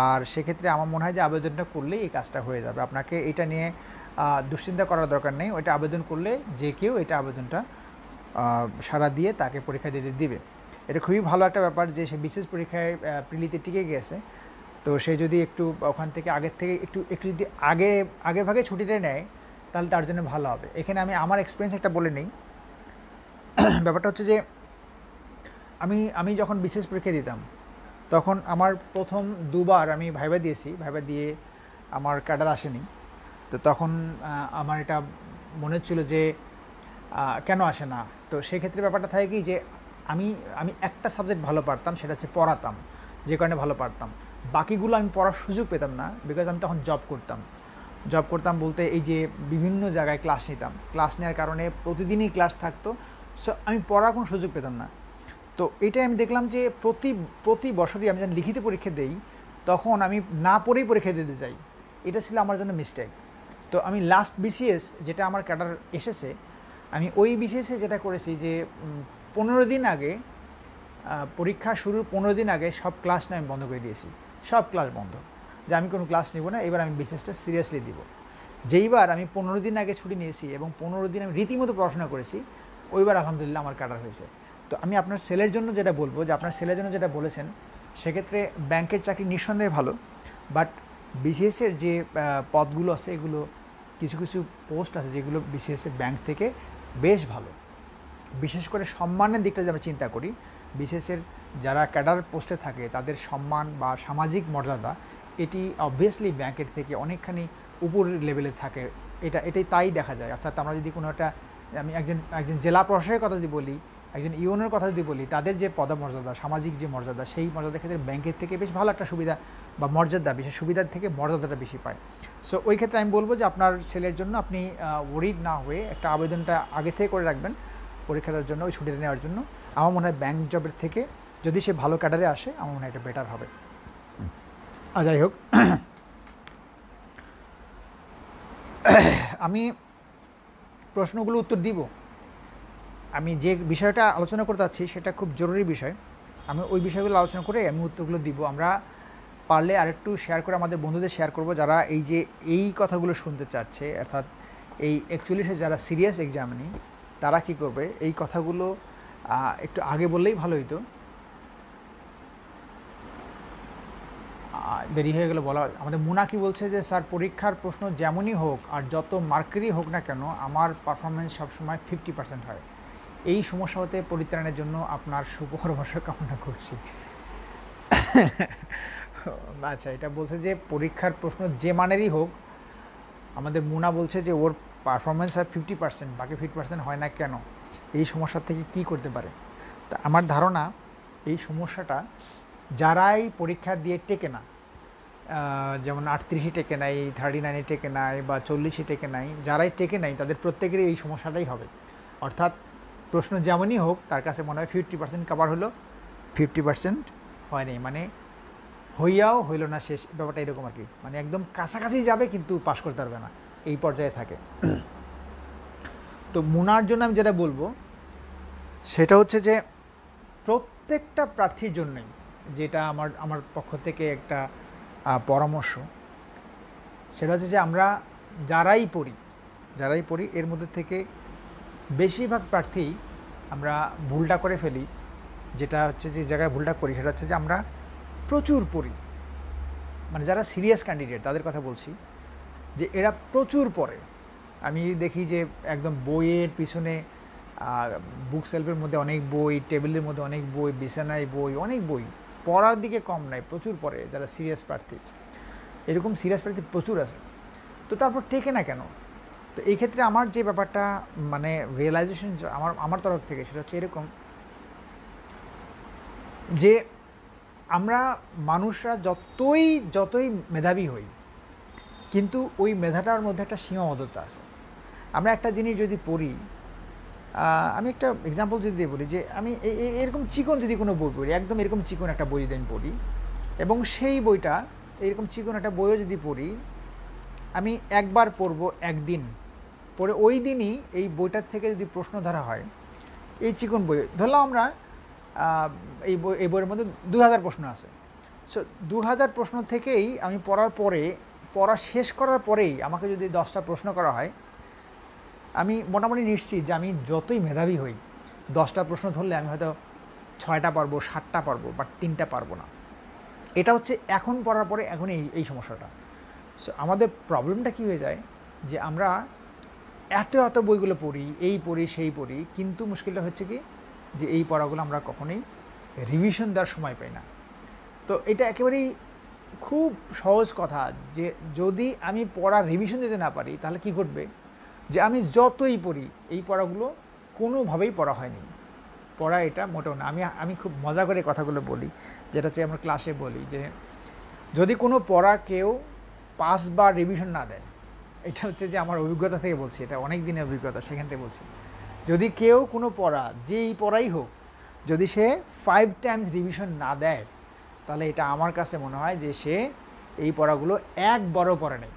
আর সেক্ষেত্রে আমার মনে হয় যে আবেদনটা করলেই এই কাজটা হয়ে যাবে। আপনাকে এটা নিয়ে দুশ্চিন্তা করার দরকার নেই, ওইটা আবেদন করলে যে কেউ এটা আবেদনটা সাড়া দিয়ে তাকে পরীক্ষা দিতে দিবে। এটা খুবই ভালো একটা ব্যাপার যে সে বিশেষ পরীক্ষায় প্রিলিতে টিকে গিয়েছে। তো সে যদি একটু ওখান থেকে আগের থেকে একটু একটু যদি আগে ভাগে ছুটিটা নেয় তাহলে তার জন্য ভালো হবে। এখানে আমি আমার এক্সপিরিয়েন্স একটা বলে নিই। ব্যাপারটা হচ্ছে যে আমি যখন বিশেষ পরীক্ষা দিতাম তখন আমার প্রথম দুবার আমি ভাইবা দিয়েছি, ভাইবা দিয়ে আমার ক্যাডার আসেনি। তো তখন আমার এটা মনে হচ্ছিল যে কেন আসে না। তো সেক্ষেত্রে ব্যাপারটা থাকে কি যে আমি আমি একটা সাবজেক্ট ভালো পারতাম, সেটা হচ্ছে পড়াতাম, যে কারণে ভালো পারতাম। বাকিগুলো আমি পড়ার সুযোগ পেতাম না, বিকজ আমি তখন জব করতাম বলতে এই যে বিভিন্ন জায়গায় ক্লাস নিতাম, ক্লাস নেওয়ার কারণে প্রতিদিনই ক্লাস থাকতো। সো আমি পড়ার কোনো সুযোগ পেতাম না। তো এটাই আমি দেখলাম যে প্রতি বছরই আমি যখন লিখিত পরীক্ষা দেই তখন আমি না পড়েই পরীক্ষা দিতে যাই। এটা ছিল আমার জন্য মিস্টেক। তো আমি লাস্ট বিসিএস যেটা আমার ক্যাডার এসেছে, আমি ওই বিসিএসে যেটা করেছি যে 15 দিন আগে, পরীক্ষা শুরুর 15 দিন আগে সব ক্লাস না আমি বন্ধ করে দিয়েছি, সব ক্লাস বন্ধ, যে আমি কোনো ক্লাস নিব না, এবার আমি বিসিএসটা সিরিয়াসলি দিব। যেইবার আমি 15 দিন আগে ছুটি নিয়েছি এবং 15 দিন আমি রীতিমতো পড়াশোনা করেছি, ওইবার আলহামদুলিল্লাহ আমার ক্যাডার হয়েছে। তো আমি আপনার সেলের জন্য যেটা বলবো, যে আপনার সেলের জন্য যেটা বলেছেন, সেক্ষেত্রে ব্যাংকের চাকরি নিঃসন্দেহে ভালো, বাট বিসিএসের যে পদগুলো আছে এগুলো কিছু কিছু পোস্ট আছে যেগুলো বিসিএসের ব্যাংক থেকে বেশ ভালো। বিশেষ করে সম্মানের দিকটা যদি আমরা চিন্তা করি, বিসিএসের যারা ক্যাডার পোস্টে থাকে তাদের সম্মান বা সামাজিক মর্যাদা এটি অবভিয়াসলি ব্যাংকের থেকে অনেকখানি উপর লেভেলে থাকে। এটাই তাই দেখা যায়। অর্থাৎ আমরা যদি কোনো একটা, আমি একজন জেলা প্রশাসকের কথা যদি বলি, একজন ইউনের কথা যদি বলি, তাদের যে পদমর্যাদা, সামাজিক যে মর্যাদা, সেই মর্যাদার ক্ষেত্রে ব্যাংকের থেকে বেশ ভালো একটা সুবিধা বা মর্যাদা, বিশেষ সুবিধার থেকে মর্যাদাটা বেশি পায়। সো ওই ক্ষেত্রে আমি বলবো যে আপনার ছেলের জন্য আপনি ওয়ারিড না হয়ে একটা আবেদনটা আগে থেকে করে রাখবেন পরীক্ষাটার জন্য, ওই ছুটিটা নেওয়ার জন্য। আমার মনে হয় ব্যাংক জবের থেকে যদি সে ভালো ক্যাডারে আসে আমার মনে হয় এটা বেটার হবে। আর যাই হোক, আমি প্রশ্নগুলো উত্তর দিব। আমি যে বিষয়টা আলোচনা করতে চাচ্ছি সেটা খুব জরুরি বিষয়, আমি ওই বিষয়গুলো আলোচনা করে আমি উত্তরগুলো দিব। আমরা পারলে আরেকটু শেয়ার করে আমাদের বন্ধুদের শেয়ার করব যারা এই কথাগুলো শুনতে চাচ্ছে, অর্থাৎ এই 41-এ যারা সিরিয়াস এক্সাম নেই তারা কী করবে, এই কথাগুলো একটু আগে বললেই ভালো হতো। দেরি হয়ে গেল বলা। আমাদের মুনা কি বলছে যে স্যার পরীক্ষার প্রশ্ন যেমনই হোক আর যত মার্কেরই হোক না কেন আমার পারফরমেন্স সবসময় 50% হয়। এই সমস্যা হতে পরিত্রাণের জন্য আপনার সুপরামর্শ কামনা করছি। আচ্ছা, এটা বলছে যে পরীক্ষার প্রশ্ন যে মানেরই হোক, আমাদের মুনা বলছে যে ওর পারফরমেন্স হয় 50%, বাকি 50% হয় না কেন, এই সমস্যা থেকে কি করতে পারে। তা আমার ধারণা এই সমস্যাটা যারাই পরীক্ষা দিয়ে টেকে না, যেমন 38-এ টেকে নাই, 39-এ টেকে নাই বা 40-এ টেকে নাই, যারাই টেকে নাই তাদের প্রত্যেকেরই এই সমস্যাটাই হবে। অর্থাৎ প্রশ্ন যেমনই হোক তার কাছে মনে হয় 50% কভার হলো, 50% হয়নি, মানে হইয়াও হইল না শেষ, ব্যাপারটা এরকম আর কি। মানে একদম কাছাকাছি যাবে কিন্তু পাশ করতে পারবে না, এই পর্যায়ে থাকে। তো মুনার জন্য আমি যেটা বলবো সেটা হচ্ছে যে প্রত্যেকটা প্রার্থীর জন্যই, যেটা আমার পক্ষ থেকে একটা পরামর্শ, সেটা হচ্ছে যে আমরা যারাই পড়ি এর মধ্যে থেকে বেশিরভাগ প্রার্থী আমরা ভুলটা করে ফেলি, যেটা হচ্ছে যে জায়গায় ভুলটা করি সেটা হচ্ছে যে আমরা প্রচুর পড়ি। মানে যারা সিরিয়াস ক্যান্ডিডেট তাদের কথা বলছি, যে এরা প্রচুর পড়ে। আমি দেখি যে একদম বইয়ের পিছনে, বুক সেলফের মধ্যে অনেক বই, টেবিলের মধ্যে অনেক বই, বিছানায় বই, অনেক বই, পড়ার দিকে কম নাই, প্রচুর পড়ে যারা সিরিয়াস প্রার্থী। এরকম সিরিয়াস প্রার্থী প্রচুর আছে। তো তারপর টেকে না কেন? তো এই ক্ষেত্রে আমার যে ব্যাপারটা মানে রিয়েলাইজেশন আমার তরফ থেকে সেটা হচ্ছে এরকম, যে আমরা মানুষরা যতই মেধাবী হই, কিন্তু ওই মেধাটার মধ্যে একটা সীমাবদ্ধতা আছে। আমরা একটা জিনিস যদি পড়ি, আমি একটা এক্সাম্পল যদি দিয়ে বলি, যে আমি এরকম চিকন যদি কোনো বই পড়ি, একদম এরকম চিকন একটা বই যদি আমি পড়ি, এবং সেই বইটা এরকম চিকন একটা বইও যদি পড়ি, আমি একবার পড়বো একদিন, পরে ওই দিনই এই বইটার থেকে যদি প্রশ্ন ধরা হয়, এই চিকন বই ধরলাম আমরা, এই বইয়ের মধ্যে 2000 প্রশ্ন আছে। সো 2000 প্রশ্ন থেকেই আমি পড়া শেষ করার পরেই আমাকে যদি 10টা প্রশ্ন করা হয়, আমি মোটামুটি নিশ্চিত যে আমি যতই মেধাবী হই, 10টা প্রশ্ন ধরলে আমি হয়তো 6টা পারবো, 7টা পারবো, বাট 3টা পারবো না। এটা হচ্ছে এখন পড়ার পরে এখন এই সমস্যাটা। সো আমাদের প্রবলেমটা কী হয়ে যায় যে আমরা এত বইগুলো পড়ি, এই পড়ি সেই পড়ি, কিন্তু মুশকিলটা হচ্ছে কি যে এই পড়াগুলো আমরা কখনোই রিভিশন দেওয়ার সময় পাই না। তো এটা একেবারেই খুব সহজ কথা যে যদি আমি পড়া রিভিশন দিতে না পারি তাহলে কি ঘটবে, যে আমি যতই পড়ি এই পড়াগুলো কোনোভাবেই পড়া হয়নি। পড়া এটা মোটেও না। আমি খুব মজা করে কথাগুলো বলি, যেটা হচ্ছে আমরা ক্লাসে বলি যে যদি কোনো পড়া কেউ 5 বার রিভিশন না দেয়, এটা হচ্ছে যে আমার অভিজ্ঞতা থেকে বলছি, এটা অনেক দিনের অভিজ্ঞতা, সেখান থেকে বলছি, যদি কেউ কোনো পড়া যেই পড়াই হোক যদি সে 5 টাইমস রিভিশন না দেয়, তাহলে এটা আমার কাছে মনে হয় যে সে এই পড়াগুলো একবারও পড়ে নেই।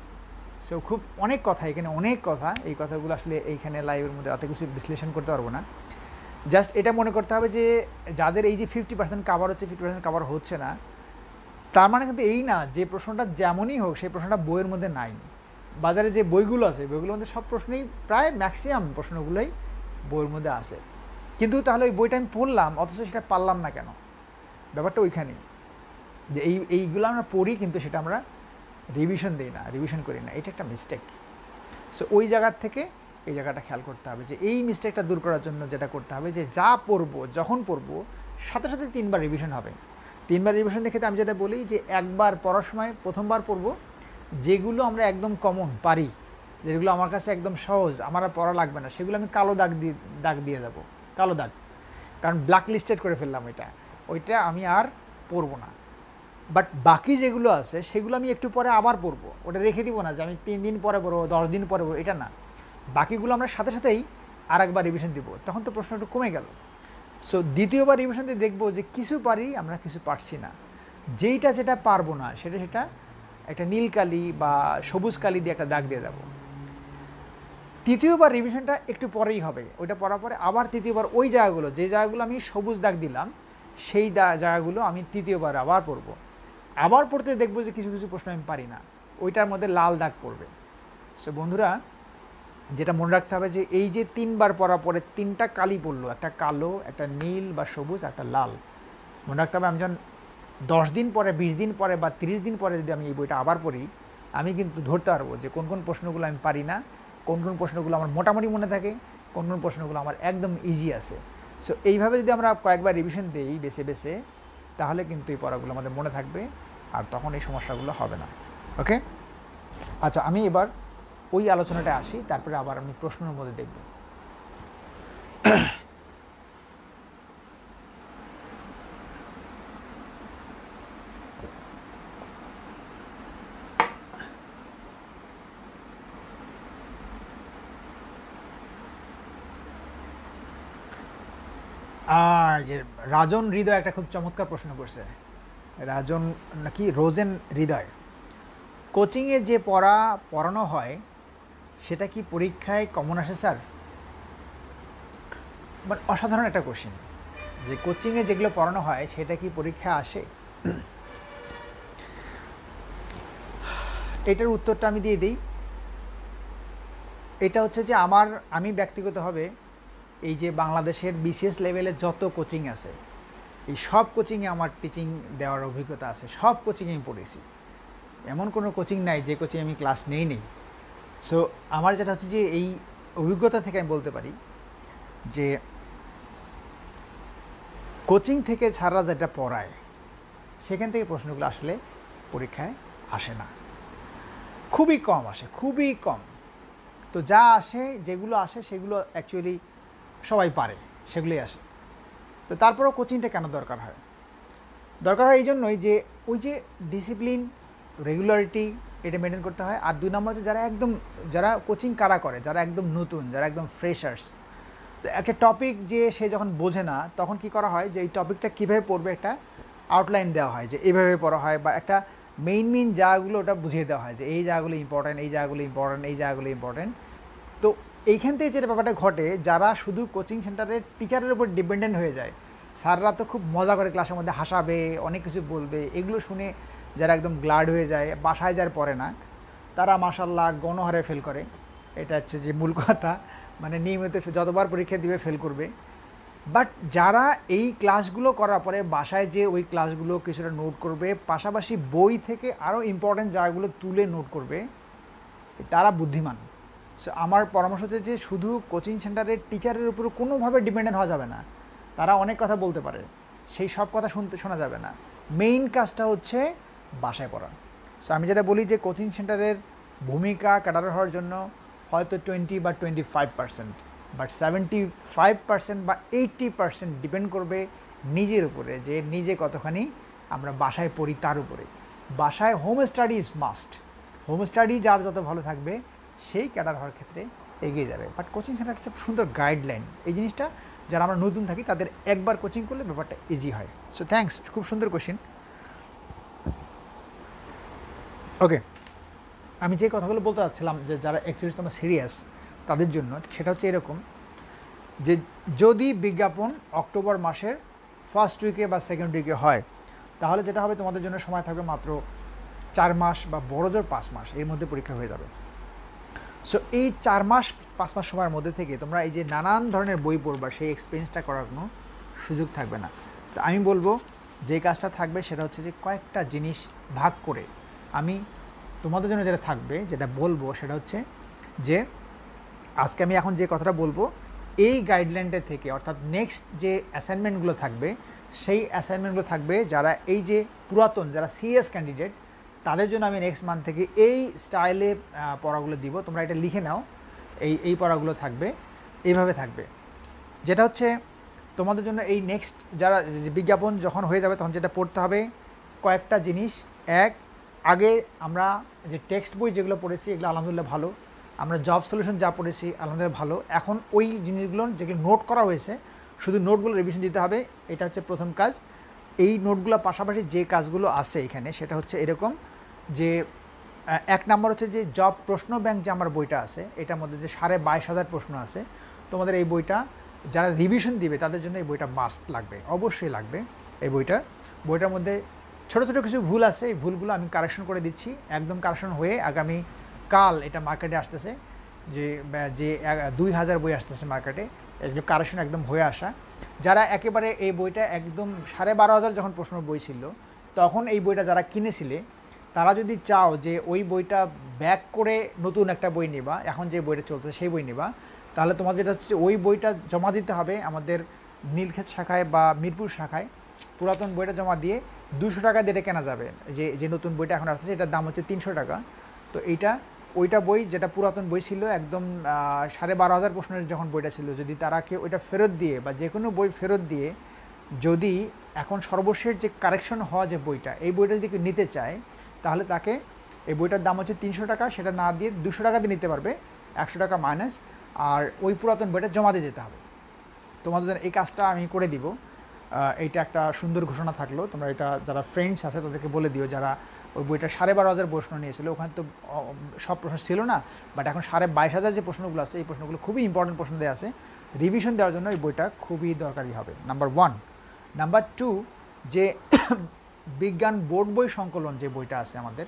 সো খুব অনেক কথা, এখানে অনেক কথা, এই কথাগুলো আসলে এইখানে লাইভের মধ্যে অত কিছু বিশ্লেষণ করতে পারবো না। জাস্ট এটা মনে করতে হবে যে যাদের এই যে 50% কাভার হচ্ছে, 50% কাভার হচ্ছে না, তার মানে কিন্তু এই না যে প্রশ্নটা যেমনই হোক সেই প্রশ্নটা বইয়ের মধ্যে নাই। বাজারে যে বইগুলো আছে বইগুলোর মধ্যে সব প্রশ্নই, প্রায় ম্যাক্সিমাম প্রশ্নগুলোই বইয়ের মধ্যে আছে, কিন্তু তাহলে ওই বইটা আমি পড়লাম অথচ সেটা পারলাম না কেন? ব্যাপারটা ওইখানেই যে এইগুলো আমরা পড়ি কিন্তু সেটা আমরা রিভিশন দিই না, রিভিশন করি না, এটা একটা মিস্টেক। সো ওই জায়গার থেকে এই জায়গাটা খেয়াল করতে হবে যে এই মিস্টেকটা দূর করার জন্য যেটা করতে হবে যে যা পড়বো, যখন পড়বো সাথে সাথে 3বার রিভিশন হবে। 3বার রিভিশন দেখে আমি যেটা বলি যে একবার পড়ার সময় প্রথমবার পড়বো যেগুলো আমরা একদম কমন পারি, যেগুলো আমার কাছে একদম সহজ, আমার আর পড়া লাগবে না, সেগুলো আমি কালো দাগ দিয়ে যাব, কালো দাগ, কারণ ব্ল্যাক লিস্টেড করে ফেললাম ওইটা আমি আর পড়বো না। বাট বাকি যেগুলো আছে সেগুলো আমি একটু পরে আবার পড়বো, ওটা রেখে দিব না যে আমি 3 দিন পরে পড়বো, 10 দিন পরে পড়বো, এটা না। বাকিগুলো আমরা সাথে সাথেই আর একবার রিভিশন দিব, তখন তো প্রশ্ন একটু কমে গেল। সো দ্বিতীয়বার রিভিশন দিয়ে দেখবো যে কিছু পারি, আমরা কিছু পারছি না, যেটা পারবো না সেটা একটা নীল কালি বা সবুজ কালি দিয়ে একটা দাগ দিয়ে যাবো। তৃতীয়বার রিভিশনটা একটু পরেই হবে, ওইটা পড়ার পরে আবার তৃতীয়বার ওই জায়গাগুলো, যে জায়গাগুলো আমি সবুজ দাগ দিলাম সেই জায়গাগুলো আমি তৃতীয়বার আবার পড়বো। আবার পড়তে দেখবো যে কিছু কিছু প্রশ্ন আমি পারি না, ওইটার মধ্যে লাল দাগ পড়বে। সো বন্ধুরা, যেটা মনে রাখতে হবে যে এই যে 3বার পড়ার পরে 3টা কালি পড়লো, একটা কালো, একটা নীল বা সবুজ, একটা লাল, মনে রাখতে হবে আমি যখন 10 দিন পরে, 20 দিন পরে বা 30 দিন পরে যদি আমি এই বইটা আবার পড়ি, আমি কিন্তু ধরতে পারবো যে কোন কোন প্রশ্নগুলো আমি পারি না, কোন কোন প্রশ্নগুলো আমার মোটামুটি মনে থাকে, কোন কোন প্রশ্নগুলো আমার একদম ইজি আছে। সো এইভাবে যদি আমরা কয়েকবার রিভিশন দিই বেছে বেছে, তাহলে কিন্তু এই পড়াগুলো আমাদের মনে থাকবে আর তখন এই সমস্যাগুলো হবে না। ওকে, আচ্ছা, আমি এবার ওই আলোচনাটা আসি, তারপরে আবার আমি প্রশ্নের মধ্যে দেখব। আর যে রাজন হৃদয় একটা খুব চমৎকার প্রশ্ন করছে, রাজন নাকি রোজেন হৃদয়, কোচিংয়ে যে পড়ানো হয় সেটা কি পরীক্ষায় কমন আসে স্যার? বাট অসাধারণ একটা কোশ্চেন, যে কোচিংয়ে যেগুলো পড়ানো হয় সেটা কি পরীক্ষা আসে? এটার উত্তরটা আমি দিয়ে দিই। এটা হচ্ছে যে আমি ব্যক্তিগতভাবে এই যে বাংলাদেশের বিসিএস লেভেলে যত কোচিং আছে, এই সব কোচিংয়ে আমার টিচিং দেওয়ার অভিজ্ঞতা আছে, সব কোচিংয়ে আমি পড়েছি, এমন কোনো কোচিং নাই যে কোচিং আমি ক্লাস নেই। সো আমার যেটা হচ্ছে যে এই অভিজ্ঞতা থেকে আমি বলতে পারি যে কোচিং থেকে ছাড়া যেটা পড়ায় সেখান থেকে প্রশ্নগুলো আসলে পরীক্ষায় আসে না, খুবই কম আসে, খুবই কম। তো যা আসে, যেগুলো আসে সেগুলো অ্যাকচুয়ালি সবাই পারে, সেগুলোই আসে। তো তারপরেও কোচিংটা কেন দরকার হয়? দরকার হয় এই জন্যই যে ওই যে ডিসিপ্লিন, রেগুলারিটি, এটা মেনটেন করতে হয়। আর 2 নম্বর হচ্ছে যারা কোচিং কারা করে, যারা একদম নতুন, যারা একদম ফ্রেশার্স, তো একটা টপিক যে সে যখন বোঝে না তখন কি করা হয় যে এই টপিকটা কীভাবে পড়বে একটা আউটলাইন দেওয়া হয় যে এভাবে পড়া হয়, বা একটা মেইন জায়গাগুলো ওটা বুঝিয়ে দেওয়া হয় যে এই জায়গাগুলো ইম্পর্ট্যান্ট, এই জায়গাগুলো ইম্পর্ট্যান্ট, এই জায়গাগুলো ইম্পর্ট্যান্ট। তো এইখান থেকে যেটা ব্যাপারটা ঘটে, যারা শুধু কোচিং সেন্টারের টিচারের উপর ডিপেন্ডেন্ট হয়ে যায়, স্যাররা তো খুব মজা করে ক্লাসের মধ্যে হাসাবে, অনেক কিছু বলবে, এগুলো শুনে যারা একদম গ্লাড হয়ে যায়, বাসায় যার পড়ে না, তারা মাশাল্লাহ গণহারে ফেল করে। এটা হচ্ছে যে মূল কথা, মানে নিয়মিত যতবার পরীক্ষা দিবে ফেল করবে। বাট যারা এই ক্লাসগুলো করার পরে বাসায় যে ওই ক্লাসগুলো কিছুটা নোট করবে, পাশাপাশি বই থেকে আরও ইম্পর্ট্যান্ট জায়গাগুলো তুলে নোট করবে, তারা বুদ্ধিমান। সো আমার পরামর্শ হচ্ছে যে শুধু কোচিং সেন্টারের টিচারের উপর কোনোভাবে ডিপেন্ডেন্ট হওয়া যাবে না। তারা অনেক কথা বলতে পারে, সেই সব কথা শোনা যাবে না। মেইন কাজটা হচ্ছে বাসায় পড়া। সো আমি যেটা বলি যে কোচিং সেন্টারের ভূমিকা ক্যাডার হওয়ার জন্য হয়তো 20 বা 25%, বাট 75% বা 80% ডিপেন্ড করবে নিজের উপরে, যে নিজে কতখানি আমরা বাসায় পড়ি তার উপরে। বাসায় home study is must. Home study যার যত ভালো থাকবে সেই ক্যাডার হওয়ার ক্ষেত্রে এগিয়ে যাবে। বাট কোচিং সেন্টার একটা সুন্দর গাইডলাইন, এই জিনিসটা যারা আমরা নতুন থাকি তাদের একবার কোচিং করলে ব্যাপারটা ইজি হয়। সো থ্যাঙ্কস, খুব সুন্দর কোশ্চেন। ওকে, আমি যে কথাগুলো বলতে চাচ্ছিলাম যে যারা অ্যাকচুয়ালি তোমার সিরিয়াস তাদের জন্য, সেটা হচ্ছে এরকম যে যদি বিজ্ঞাপন অক্টোবর মাসের ফার্স্ট উইকে বা সেকেন্ড উইকে হয়, তাহলে যেটা হবে তোমাদের জন্য সময় থাকবে মাত্র 4 মাস বা বড়জোর 5 মাস, এর মধ্যে পরীক্ষা হয়ে যাবে। সো এই 4 মাস 5 মাস সময়ের মধ্যে থেকে তোমরা এই যে নানান ধরনের বই পড়বা, সেই এক্সপিরিয়েন্সটা করার কোনো সুযোগ থাকবে না। তো আমি বলবো যে কাজটা থাকবে সেটা হচ্ছে যে কয়েকটা জিনিস ভাগ করে আমি তোমাদের জন্য যেটা থাকবে, যেটা বলবো সেটা হচ্ছে যে আজকে আমি এখন যে কথাটা বলবো এই গাইডলাইনটা থেকে, অর্থাৎ নেক্সট যে অ্যাসাইনমেন্টগুলো থাকবে সেই অ্যাসাইনমেন্টগুলো থাকবে যারা এই যে পুরাতন, যারা সিরিয়াস ক্যান্ডিডেট, তাদের জন্য আমি নেক্সট মান্থ থেকে এই স্টাইলে পড়াগুলো দিব। তোমরা এটা লিখে নাও, এই পড়াগুলো থাকবে, এইভাবে থাকবে। যেটা হচ্ছে তোমাদের জন্য এই নেক্সট যারা বিজ্ঞাপন যখন হয়ে যাবে তখন যেটা পড়তে হবে কয়েকটা জিনিস। এক, আগে আমরা যে টেক্সট বই যেগুলো পড়েছি এগুলো আলহামদুলিল্লাহ ভালো, আমরা জব সলিউশন যা পড়েছি আলহামদুলিল্লাহ ভালো। এখন ওই জিনিসগুলো যেগুলো নোট করা হয়েছে শুধু নোটগুলো রিভিশন দিতে হবে, এটা হচ্ছে প্রথম কাজ। এই নোটগুলো পাশাপাশি যে কাজগুলো আছে এখানে সেটা হচ্ছে এরকম যে 1 নাম্বার হচ্ছে যে জব প্রশ্ন ব্যাংক যে আমার বইটা আছে, এটার মধ্যে যে 22,500 প্রশ্ন আছে, তোমাদের এই বইটা যারা রিভিশন দিবে তাদের জন্য এই বইটা মাস্ট লাগবে, অবশ্যই লাগবে। এই বইটার মধ্যে ছোটো ছোটো কিছু ভুল আছে, এই ভুলগুলো আমি কারেকশন করে দিচ্ছি, একদম কারেকশন হয়ে আগামী কাল এটা মার্কেটে আসতেছে, যে 2000 বই আসতেছে মার্কেটে, এগুলো কারেকশন একদম হয়ে আসা। যারা একেবারে এই বইটা একদম 12,500 যখন প্রশ্ন বই ছিল তখন এই বইটা যারা কিনেছিলে, তারা যদি চাও যে ওই বইটা ব্যাক করে নতুন একটা বই নেবা, এখন যে বইটা চলতেছে সেই বই নেবা, তাহলে তোমার যেটা হচ্ছে ওই বইটা জমা দিতে হবে আমাদের নীলক্ষেত শাখায় বা মিরপুর শাখায়। পুরাতন বইটা জমা দিয়ে 200 টাকা দিয়ে কেনা যাবে, যে নতুন বইটা এখন আসছে এটার দাম হচ্ছে 300 টাকা। তো ওইটা বই যেটা পুরাতন বই ছিল একদম 12,500 প্রশ্নের যখন বইটা ছিল, যদি তারা কেউ ওইটা ফেরত দিয়ে বা যে কোনো বই ফেরত দিয়ে যদি এখন সর্বশেষ যে কারেকশন হওয়া যে বইটা, এই বইটা যদি কেউ নিতে চায় তাহলে তাকে এই বইটার দাম হচ্ছে 300 টাকা, সেটা না দিয়ে 200 টাকা দিয়ে নিতে পারবে, 100 টাকা মাইনাস, আর ওই পুরাতন বইটা জমা দিয়ে যেতে হবে। তোমাদের জন্য এই কাজটা আমি করে দিব। এইটা একটা সুন্দর ঘোষণা থাকলো, তোমরা এটা যারা ফ্রেন্ডস আছে তাদেরকে বলে দিও, যারা ওই বইটা 12,500 প্রশ্ন নিয়েছিল, ওখানে তো সব প্রশ্ন ছিল না, বাট এখন 22,500 যে প্রশ্নগুলো আছে এই প্রশ্নগুলো খুবই ইম্পর্টেন্ট প্রশ্ন দেওয়া আছে, রিভিশন দেওয়ার জন্য এই বইটা খুবই দরকারি হবে, নাম্বার 1। নাম্বার 2, যে বিজ্ঞান বোর্ড বই সংকলন যে বইটা আছে আমাদের,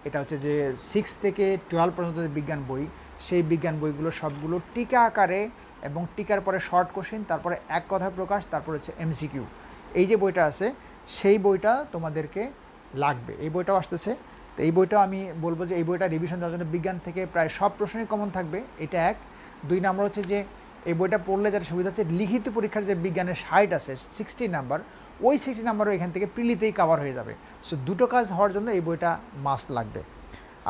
এটা হচ্ছে যে 6 থেকে 12 পর্যন্ত যে বিজ্ঞান বই, সেই বিজ্ঞান বইগুলো সবগুলো টিকা আকারে এবং টিকার পরে শর্ট কোশ্চেন, তারপরে এক কথা প্রকাশ, তারপর হচ্ছে এমসিকিউ, এই যে বইটা আছে সেই বইটা তোমাদেরকে লাগবে। এই বইটাও আসতেছে, তো এই বইটাও আমি বলবো যে এই বইটা রিভিশন দেওয়ার জন্য বিজ্ঞান থেকে প্রায় সব প্রশ্নই কমন থাকবে, এটা এক। 2 নাম্বার হচ্ছে যে এই বইটা পড়লে যেটা সুবিধা হচ্ছে লিখিত পরীক্ষার যে বিজ্ঞানের 60 আছে 60 নাম্বার, ওই 60 নাম্বারও এখান থেকে প্রিলিতেই কভার হয়ে যাবে। সো দুটো কাজ হওয়ার জন্য এই বইটা মাস্ট লাগবে।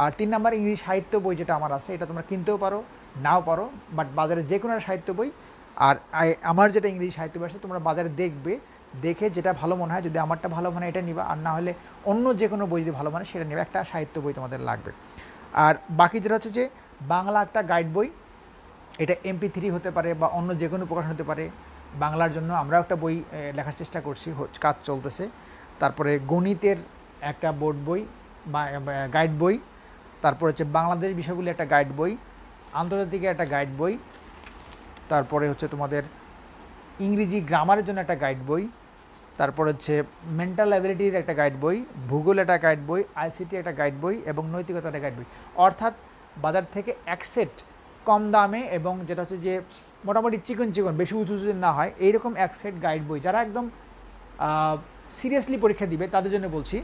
আর 3 নাম্বার ইংরেজি সাহিত্য বই যেটা আমার আছে, এটা তোমরা কিনতেও পারো নাও পারো, বাট বাজারে যে কোনো সাহিত্য বই, আর আমার যেটা ইংরেজি সাহিত্য বই আছে তোমরা বাজারে দেখবে, দেখে যেটা ভালো মনে হয়, যদি আমারটা ভালো মনে হয় এটা নিবা, আর না হলে অন্য যে কোনো বই যদি ভালো মনে হয় সেটা নেবে, একটা সাহিত্য বই তোমাদের লাগবে। আর বাকি যেটা হচ্ছে যে বাংলা একটা গাইড বই, এটা MP3 হতে পারে বা অন্য যে কোনো প্রকাশন হতে পারে, বাংলার জন্য আমরাও একটা বই লেখার চেষ্টা করছি, কাজ চলতেছে। তারপরে গণিতের একটা বোর্ড বই বা গাইড বই, তারপর হচ্ছে বাংলাদেশ বিষয়গুলি একটা গাইড বই, আন্তর্জাতিক একটা গাইড বই, তারপরে হচ্ছে তোমাদের ইংরেজি গ্রামারের জন্য একটা গাইড বই, তারপর হচ্ছে মেন্টাল অ্যাবিলিটির একটা গাইড বই, ভূগোল একটা গাইড বই, আইসিটি একটা গাইড বই এবং নৈতিকতার একটা গাইড বই। অর্থাৎ বাজার থেকে এক সেট কম দামে এবং যেটা হচ্ছে যে মোটামুটি চিকন বেশি উঁচু না হয় এইরকম এক সেট গাইড বই, যারা একদম সিরিয়াসলি পরীক্ষা দিবে তাদের জন্য বলছি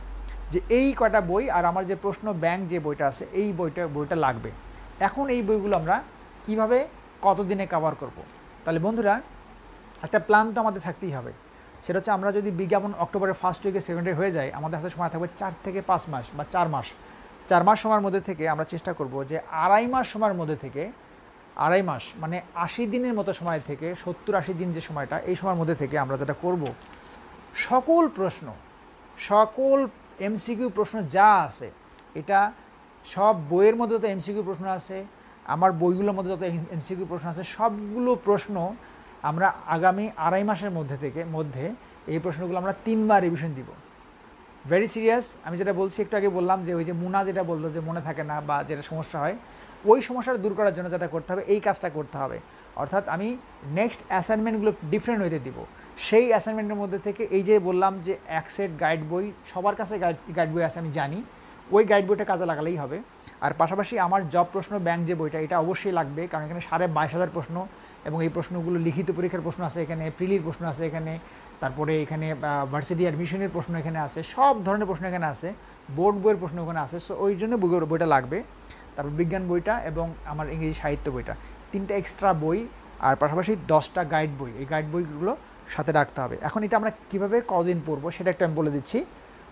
যে এই কটা বই আর আমার যে প্রশ্ন ব্যাংক যে বইটা আছে এই বইটা লাগবে। এখন এই বইগুলো আমরা কিভাবে কতদিনে কভার করব? তাহলে বন্ধুরা একটা প্ল্যান তো আমাদের থাকতেই হবে। সেটা হচ্ছে আমরা যদি বিজ্ঞাপন অক্টোবরের ফার্স্ট উইকে সেকেন্ডে হয়ে যায়, আমাদের হাতে সময় থাকবে 4 থেকে 5 মাস বা 4 মাস। 4 মাস সময়ের মধ্যে থেকে আমরা চেষ্টা করব যে 2.5 মাস সময়ের মধ্যে থেকে, 2.5 মাস মানে 80 দিনের মতো সময় থেকে 70-80 দিন যে সময়টা, এই সময়ের মধ্যে থেকে আমরা যেটা করব, সকল প্রশ্ন, সকল এমসিকিউ প্রশ্ন যা আছে, এটা সব বইয়ের মধ্যে যত এমসিকিউ প্রশ্ন আছে, আমার বইগুলোর মধ্যে যত এমসিকিউ প্রশ্ন আছে, সবগুলো প্রশ্ন আমরা আগামী 2.5 মাসের মধ্যে এই প্রশ্নগুলো আমরা 3 বার রিভিশন দিব। Very serious. আমি যেটা বলছি একটু আগে বললাম যে ওই যে মুনা যেটা বললো যে মনে থাকে না বা যেটা সমস্যা হয়, ওই সমস্যাটা দূর করার জন্য যেটা করতে হবে এই কাজটা করতে হবে। অর্থাৎ আমি নেক্সট অ্যাসাইনমেন্টগুলো ডিফারেন্ট হইতে দিব। সেই অ্যাসাইনমেন্টের মধ্যে থেকে এই যে বললাম যে এক সেট গাইড বই, সবার কাছে গাইড বই আছে আমি জানি, ওই গাইড বইটা কাজে লাগালেই হবে। আর পাশাপাশি আমার জব প্রশ্ন ব্যাংক যে বইটা, এটা অবশ্যই লাগবে, কারণ এখানে 22,500 প্রশ্ন এবং এই প্রশ্নগুলো লিখিত পরীক্ষার প্রশ্ন আছে এখানে, প্রিলির প্রশ্ন আছে এখানে, তারপরে এখানে ভার্সিটি অ্যাডমিশনের প্রশ্ন এখানে আছে, সব ধরনের প্রশ্ন এখানে আছে, বোর্ড বইয়ের প্রশ্ন ওখানে আছে। সো ওই জন্য বইটা লাগবে। তারপর বিজ্ঞান বইটা এবং আমার ইংরেজি সাহিত্য বইটা, 3টা এক্সট্রা বই আর পাশাপাশি 10টা গাইড বই, এই গাইড বইগুলো সাথে রাখতে হবে। এখন এটা আমরা কীভাবে কদিন পড়বো সেটা একটু আমি বলে দিচ্ছি।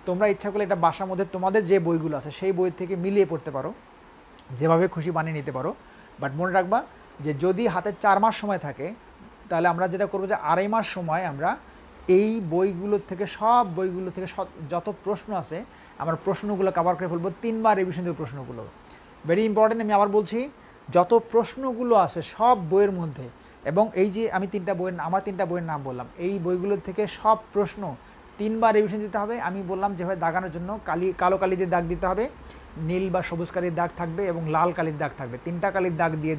তোমরা ইচ্ছা করলে এটা বাসার মধ্যে তোমাদের যে বইগুলো আছে সেই বই থেকে মিলিয়ে পড়তে পারো, যেভাবে খুশি বানিয়ে নিতে পারো। বাট মনে রাখবা যে যদি হাতে 4 মাস সময় থাকে, তাহলে আমরা যেটা করবো যে 2.5 মাস সময় আমরা এই বইগুলো থেকে, সব বইগুলো থেকে যত প্রশ্ন আছে আমরা প্রশ্নগুলো কভার করে ফেলবো, 3 বার রিভিশন দেবো প্রশ্নগুলো। Very important. আমি আবার বলছি, যত প্রশ্নগুলো আছে সব বইয়ের মধ্যে, এবং এই যে আমি 3টা বইয়ের নাম বললাম, এই বইগুলোর থেকে সব প্রশ্ন 3 বার রিভিশন দিতে হবে। আমি বললাম যেভাবে দাগানোর জন্য কালো কালি দিয়ে দাগ দিতে হবে, নীল বা সবুজ কালির দাগ থাকবে এবং লাল কালির দাগ থাকবে, 3টা কালির দাগ দিয়ে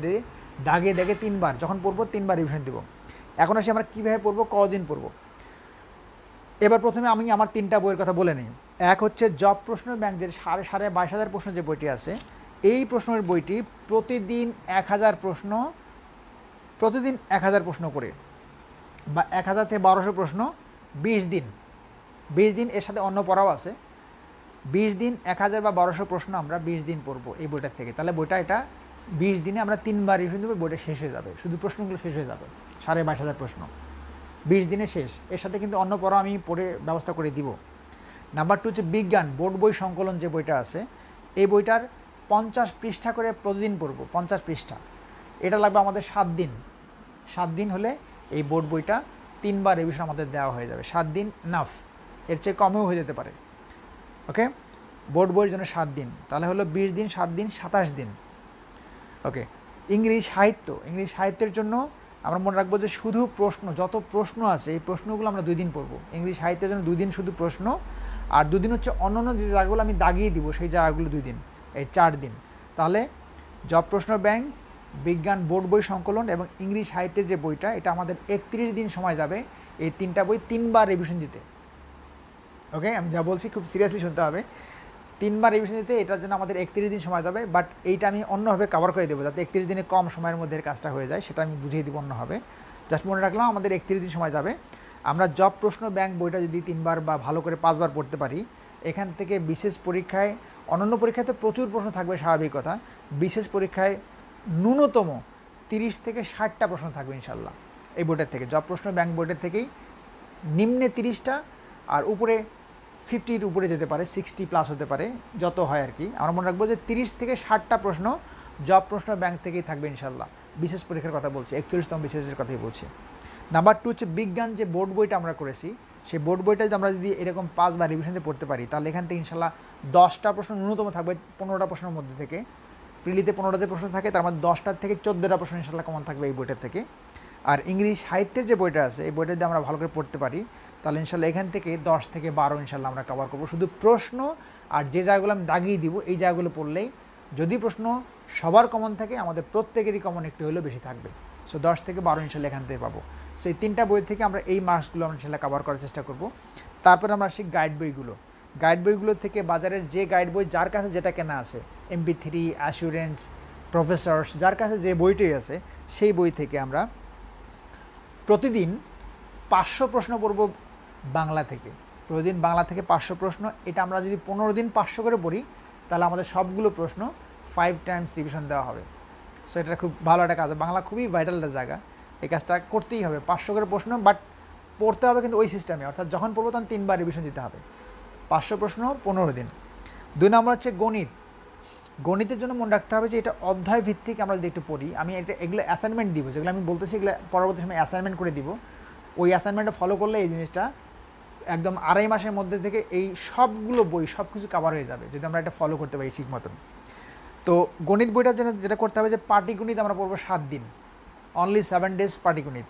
দাগে 3 বার, যখন পড়বো 3 বার রিভিশন দেবো। এখন আসি আমরা কীভাবে পড়বো, কদিন পড়বো। এবার প্রথমে আমি আমার 3টা বইয়ের কথা বলে নিই। এক হচ্ছে জব প্রশ্ন ব্যাংক, যে 22,500 প্রশ্ন যে বইটি আছে, এই প্রশ্নের বইটি প্রতিদিন 1000 প্রশ্ন, প্রতিদিন 1000 প্রশ্ন করে, বা 1000 থেকে 1200 প্রশ্ন, 20 দিন, এর সাথে অন্য পড়াও আছে। 20 দিন 1000 বা 1200 প্রশ্ন আমরা 20 দিন পড়বো এই বইটার থেকে। তাহলে বইটা এটা 20 দিনে আমরা 3 বার রিভিশন দেবো, বইটা শেষ হয়ে যাবে, শুধু প্রশ্নগুলো শেষ হয়ে যাবে, 22,500 প্রশ্ন 20 দিনে শেষ। এর সাথে কিন্তু অন্য পড়া আমি পড়ে ব্যবস্থা করে দিব। নাম্বার 2 হচ্ছে বিজ্ঞান বোর্ড বই সংকলন যে বইটা আছে, এই বইটার 50 পৃষ্ঠা করে প্রতিদিন পড়বো, 50 পৃষ্ঠা। এটা লাগবে আমাদের 7 দিন। 7 দিন হলে এই বোর্ড বইটা 3 বার রিভিশন আমাদের দেওয়া হয়ে যাবে। 7 দিন নাফ, এর চেয়ে কমেও হয়ে যেতে পারে। ওকে, বোর্ড বইয়ের জন্য 7 দিন, তাহলে হলো 20 দিন, 7 দিন, 27 দিন। ওকে, ইংরেজি সাহিত্যের জন্য আমরা মনে রাখবো যে শুধু প্রশ্ন, যত প্রশ্ন আছে এই প্রশ্নগুলো আমরা 2 দিন পড়বো। ইংরেজি সাহিত্যের জন্য 2 দিন শুধু প্রশ্ন, আর 2 দিন হচ্ছে অন্য যে জায়গাগুলো আমি দাগিয়ে দিব সেই জায়গাগুলো 2 দিন, এই 4 দিন। তাহলে জব প্রশ্ন ব্যাংক, বিজ্ঞান বোর্ড বই সংকলন এবং ইংরেজি সাহিত্যের যে বইটা, এটা আমাদের 31 দিন সময় যাবে এই 3টা বই 3 বার রিভিশন দিতে। ওকে, আমি যা বলছি খুব সিরিয়াসলি শুনতে হবে। 3 বার রিভিশন দিতে এটার জন্য আমাদের 31 দিন সময় যাবে। বাট এইটা আমি অন্যভাবে কভার করে দেবো, যাতে 31 দিনে কম সময়ের মধ্যে কাজটা হয়ে যায়, সেটা আমি বুঝিয়ে দেবো অন্যভাবে। জাস্ট মনে রাখলাম আমাদের 31 দিন সময় যাবে। আমরা জব প্রশ্ন ব্যাংক বইটা যদি 3 বার বা ভালো করে 5 বার পড়তে পারি, এখান থেকে বিশেষ পরীক্ষায়, অন্যান্য পরীক্ষায় তো প্রচুর প্রশ্ন থাকবে স্বাভাবিক কথা, বিশেষ পরীক্ষায় ন্যূনতম 30 থেকে 60টা প্রশ্ন থাকবে ইনশাল্লাহ এই বইটার থেকে। জব প্রশ্ন ব্যাংক বইটার থেকেই নিম্নে 30টা আর উপরে 50-র উপরে যেতে পারে, 60+ হতে পারে, যত হয় আর কি। আমরা মনে রাখবো যে 30 থেকে 60টা প্রশ্ন জব প্রশ্ন ব্যাংক থেকেই থাকবে ইনশাল্লাহ। বিশেষ পরীক্ষার কথা বলছি, 41তম বিশেষের কথাই বলছি। নাম্বার 2 হচ্ছে বিজ্ঞান যে বোর্ড বইটা আমরা করেছি, সেই বোর্ড বইটা যদি আমরা এরকম 5 বার রিভিশন দিয়ে পড়তে পারি, তাহলে এখান থেকে ইনশাল্লাহ 10টা প্রশ্ন ন্যূনতম থাকবে, 15টা প্রশ্নের মধ্যে থেকে। প্রিলিতে 15টা যে প্রশ্ন থাকে, তার মধ্যে 10টার থেকে 14টা প্রশ্ন ইনশাল্লাহ কমন থাকবে এই বইটার থেকে। আর ইংরেজি সাহিত্যের যে বইটা আছে, এই বইটা যদি আমরা ভালো করে পড়তে পারি, তাহলে ইনশাল্লাহ এখান থেকে 10 থেকে 12 ইনশাল্লাহ আমরা কভার করবো। শুধু প্রশ্ন আর যে জায়গাগুলো আমি দাগিয়ে দিব, এই জায়গাগুলো পড়লেই যদি প্রশ্ন সবার কমন থাকে আমাদের প্রত্যেকেরই কমন একটু হলেও বেশি থাকবে। সো 10 থেকে 12 ইনশাল্লাহ এখান থেকে পাবো। সো এই 3টা বই থেকে আমরা এই মাসগুলো আমরা ইনশাল্লাহ কভার করার চেষ্টা করব। তারপরে আমরা আসি গাইড বইগুলো থেকে বাজারের যে গাইড বই যার কাছে যেটা কেনা আছে, MP3, অ্যাসুরেন্স, প্রফেসরস, যার কাছে যে বইটি আছে সেই বই থেকে আমরা প্রতিদিন 500 প্রশ্ন পড়ব বাংলা থেকে। প্রতিদিন বাংলা থেকে 500 প্রশ্ন। এটা আমরা যদি 15 দিন 500 করে পড়ি তাহলে আমাদের সবগুলো প্রশ্ন 5 টাইমস রিভিশন দেওয়া হবে। সো এটা খুব ভালো একটা কাজ। বাংলা খুবই ভাইটাল একটা জায়গা, এই কাজটা করতেই হবে। 500 করে প্রশ্ন, বাট পড়তে হবে কিন্তু ওই সিস্টেমে, অর্থাৎ যখন পড়বো তখন 3বার রিভিশন দিতে হবে। 500 প্রশ্ন 15 দিন। 2 নম্বর হচ্ছে গণিত। গণিতের জন্য মনে রাখতে হবে যে এটা অধ্যায় ভিত্তিক আমরা যদি একটু পড়ি, আমি এগুলো অ্যাসাইনমেন্ট দিব, যেগুলো আমি বলতেছি এগুলো পরবর্তী সময় অ্যাসাইনমেন্ট করে দিব। ওই অ্যাসাইনমেন্টটা ফলো করলে এই জিনিসটা একদম 2.5 মাসের মধ্যে থেকে এই সবগুলো বই সব কিছু কভার হয়ে যাবে যদি আমরা এটা ফলো করতে পারি ঠিক মতন। তো গণিত বইটার জন্য যেটা করতে হবে যে পাটিগণিত আমরা পড়বো 7 দিন, অনলি 7 days পাটিগণিত।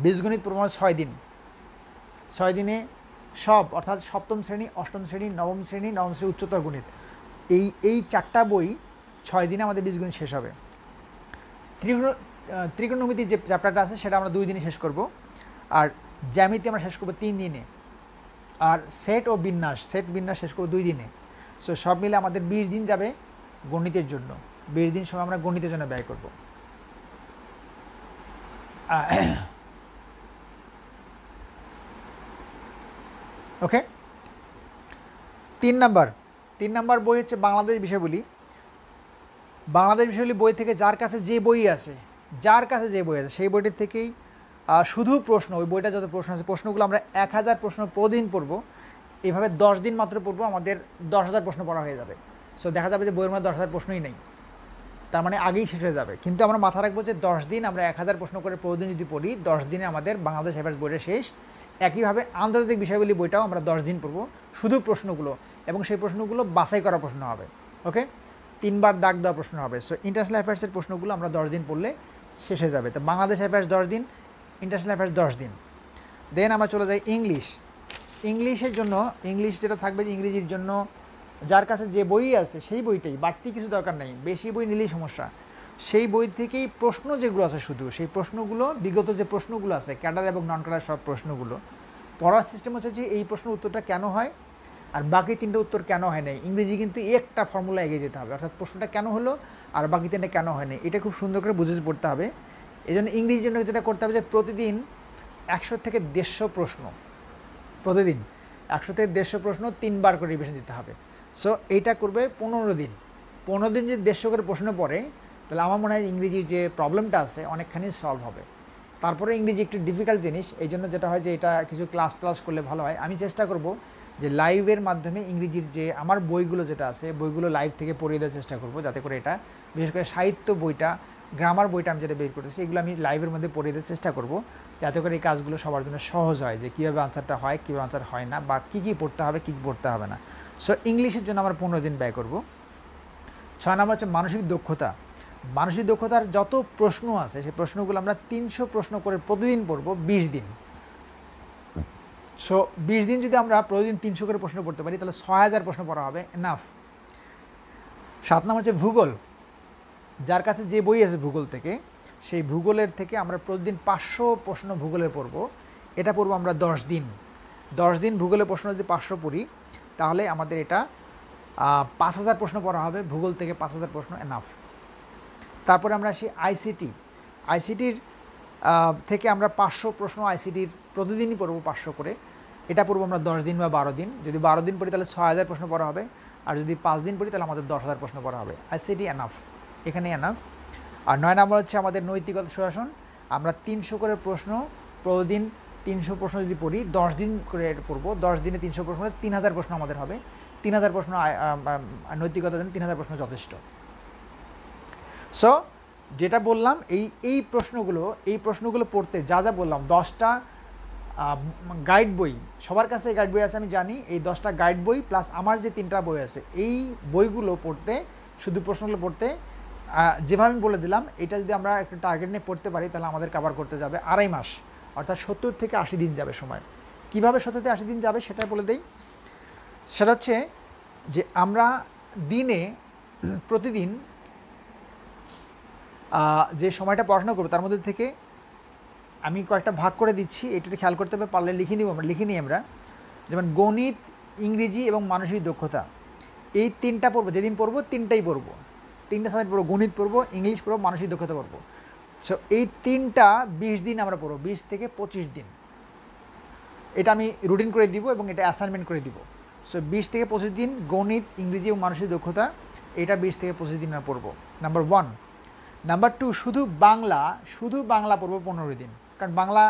বীজগণিত পড়বো 6 দিন। 6 দিনে সব, অর্থাৎ সপ্তম শ্রেণী, অষ্টম শ্রেণী, নবম শ্রেণী উচ্চতর গণিত, এই 4টা বই 6 দিনে আমাদের বীজগণিত শেষ হবে। ত্রিকোণমিতি যে চ্যাপ্টারটা আছে সেটা আমরা 2 দিনে শেষ করব। আর জ্যামিতি আমরা শেষ করবো 3 দিনে। আর সেট বিন্যাস শেষ করবো 2 দিনে। সো সব মিলে আমাদের 20 দিন যাবে গণিতের জন্য। 20 দিন সময় আমরা গণিতের জন্য ব্যয় করব। ওকে। 3 নাম্বার বই হচ্ছে বাংলাদেশ বিষয়বলী। বই থেকে যার কাছে যে বই আছে সেই বইটির থেকেই শুধু প্রশ্ন, ওই বইটা যত প্রশ্ন আছে প্রশ্নগুলো আমরা 1000 প্রশ্ন প্রতিদিন পড়বো। এভাবে 10 দিন মাত্র পড়বো, আমাদের 10,000 প্রশ্ন পড়া হয়ে যাবে। সো দেখা যাবে যে বইয়ের মধ্যে 10,000 প্রশ্নই নেই, তার মানে আগেই শেষ হয়ে যাবে। কিন্তু আমরা মাথা রাখবো যে 10 দিন আমরা 1000 প্রশ্ন করে প্রতিদিন যদি পড়ি, 10 দিনে আমাদের বাংলাদেশ অ্যাভারেজ বইটা শেষ। একইভাবে আন্তর্জাতিক বিষয়বলী বইটাও আমরা 10 দিন পড়বো, শুধু প্রশ্নগুলো, এবং সেই প্রশ্নগুলো বাছাই করা প্রশ্ন হবে। ওকে, 3বার দাগ দেওয়া প্রশ্ন হবে। সো ইন্টারন্যাশনাল অ্যাফেয়ার্সের প্রশ্নগুলো আমরা 10 দিন পড়লে শেষ হয়ে যাবে। তো বাংলাদেশ অ্যাফেয়ার্স 10 দিন, ইন্টারন্যাশনাল অ্যাফেয়ার্স 10 দিন। দেন আমরা চলে যাই ইংলিশের জন্য। ইংলিশ যেটা থাকবে যে ইংরেজির জন্য যার কাছে যে বই আছে সেই বইটাই, বাড়তি কিছু দরকার নেই, বেশি বই নিলেই সমস্যা। সেই বই থেকেই প্রশ্ন যেগুলো আছে শুধু সেই প্রশ্নগুলো, বিগত যে প্রশ্নগুলো আছে ক্যাডার এবং নন ক্যাডার সব প্রশ্নগুলো পড়ার সিস্টেম হচ্ছে যে এই প্রশ্নের উত্তরটা কেন হয় আর বাকি 3টে উত্তর কেন হয় নাই। ইংরেজি কিন্তু একটা ফর্মুলা এগিয়ে যেতে হবে, অর্থাৎ প্রশ্নটা কেন হলো আর বাকি 3টে কেন হয় নাই, এটা খুব সুন্দর করে বুঝে পড়তে হবে। এই জন্য ইংরেজির জন্য যেটা করতে হবে যে প্রতিদিন 100 থেকে 150 প্রশ্ন, প্রতিদিন 100 থেকে 150 প্রশ্ন 3বার করে রিভিশন দিতে হবে। সো এইটা করবে 15 দিন। 15 দিন যদি 150 করে প্রশ্ন পড়ে তাহলে আমার মনে হয় ইংরেজির যে প্রবলেমটা আছে অনেকখানি সলভ হবে। তারপরে ইংরেজি একটু ডিফিকাল্ট জিনিস, এই জন্য যেটা হয় যে এটা কিছু ক্লাস করলে ভালো হয়। আমি চেষ্টা করব যে লাইভের মাধ্যমে ইংরেজির যে আমার বইগুলো যেটা আছে বইগুলো লাইভ থেকে পড়িয়ে দেওয়ার চেষ্টা করব, যাতে করে এটা বিশেষ করে সাহিত্য বইটা, গ্রামার বইটা আমি যেটা বের করতেছি এগুলো আমি লাইভের মধ্যে পড়িয়ে দেওয়ার চেষ্টা করব, যাতে করে এই কাজগুলো সবার জন্য সহজ হয়, যে কীভাবে আনসারটা হয়, কীভাবে আনসার হয় না, বা কী কী পড়তে হবে কী পড়তে হবে না। সো ইংলিশের জন্য আমরা 15 দিন ব্যয় করব। 6 নম্বর হচ্ছে মানসিক দক্ষতার যত প্রশ্ন আছে সেই প্রশ্নগুলো আমরা 300 প্রশ্ন করে প্রতিদিন পড়ব 20 দিন। সো 20 দিন যদি আমরা প্রতিদিন 300 করে প্রশ্ন পড়তে পারি তাহলে 6000 প্রশ্ন পড়া হবে, এনাফ। 7 নম্বর হচ্ছে ভূগোল। যার কাছে যে বই আছে ভূগোল থেকে, সেই ভূগোলের থেকে আমরা প্রতিদিন 500 প্রশ্ন ভূগোলের পড়ব। এটা পড়বো আমরা 10 দিন। 10 দিন ভূগোলের প্রশ্ন যদি 500 পড়ি তাহলে আমাদের এটা 5000 প্রশ্ন পড়া হবে, ভূগোল থেকে 5000 প্রশ্ন, এনাফ। তারপরে আমরা আসি আইসিটির থেকে আমরা 500 প্রশ্ন আইসিটির প্রতিদিনই পড়বো 500 করে। এটা পড়বো আমরা 10 দিন বা 12 দিন। যদি 12 দিন পড়ি তাহলে 6000 প্রশ্ন পড়া হবে, আর যদি 5 দিন পড়ি তাহলে আমাদের 10,000 প্রশ্ন পড়া হবে। আইসিটি এনাফ, এখানে এনাফ। আর 9 নম্বর হচ্ছে আমাদের নৈতিকতা সুশাসন। আমরা 300 করে প্রশ্ন প্রতিদিন, 300 প্রশ্ন যদি পড়ি 10 দিন করে পড়বো, 10 দিনে 300 প্রশ্ন, 3000 প্রশ্ন আমাদের হবে। 3000 প্রশ্ন নৈতিকতার জন্য 3000 প্রশ্ন যথেষ্ট। সো যেটা বললাম এই প্রশ্নগুলো পড়তে যা বললাম, 10টা গাইড বই, সবার কাছে গাইড বই আছে আমি জানি, এই 10টা গাইড বই প্লাস আমার যে 3টা বই আছে, এই বইগুলো পড়তে, শুধু প্রশ্নগুলো পড়তে, যেভাবে আমি বলে দিলাম, এটা যদি আমরা একটা টার্গেট নিয়ে পড়তে পারি তাহলে আমাদের কভার করতে যাবে 2.5 মাস, অর্থাৎ 70 থেকে 80 দিন যাবে সময়। কীভাবে 70 থেকে 80 দিন যাবে সেটা বলে দেই। সেটা হচ্ছে যে আমরা দিনে প্রতিদিন যে সময়টা পড়াশোনা করবো তার মধ্যে থেকে আমি কয়েকটা ভাগ করে দিচ্ছি, এটা খেয়াল করতে হবে, পারলে লিখে নিই আমরা। যেমন গণিত, ইংরেজি এবং মানসিক দক্ষতা, এই তিনটা পড়বো, যেদিন পড়বো তিনটাই পড়বো, তিনটা সাবজেক্ট পড়বো, গণিত পড়বো, ইংলিশ পড়বো, মানসিক দক্ষতা পড়বো। সো এই তিনটা 20 দিন আমরা পড়বো, 20 থেকে 25 দিন। এটা আমি রুটিন করে দিব এবং এটা অ্যাসাইনমেন্ট করে দিব। সো 20 থেকে 25 দিন গণিত, ইংরেজি এবং মানসিক দক্ষতা, এটা 20 থেকে 25 দিন আমরা পড়বো, নাম্বার 1। নাম্বার 2, শুধু বাংলা পড়বো 15 দিন, কারণ বাংলা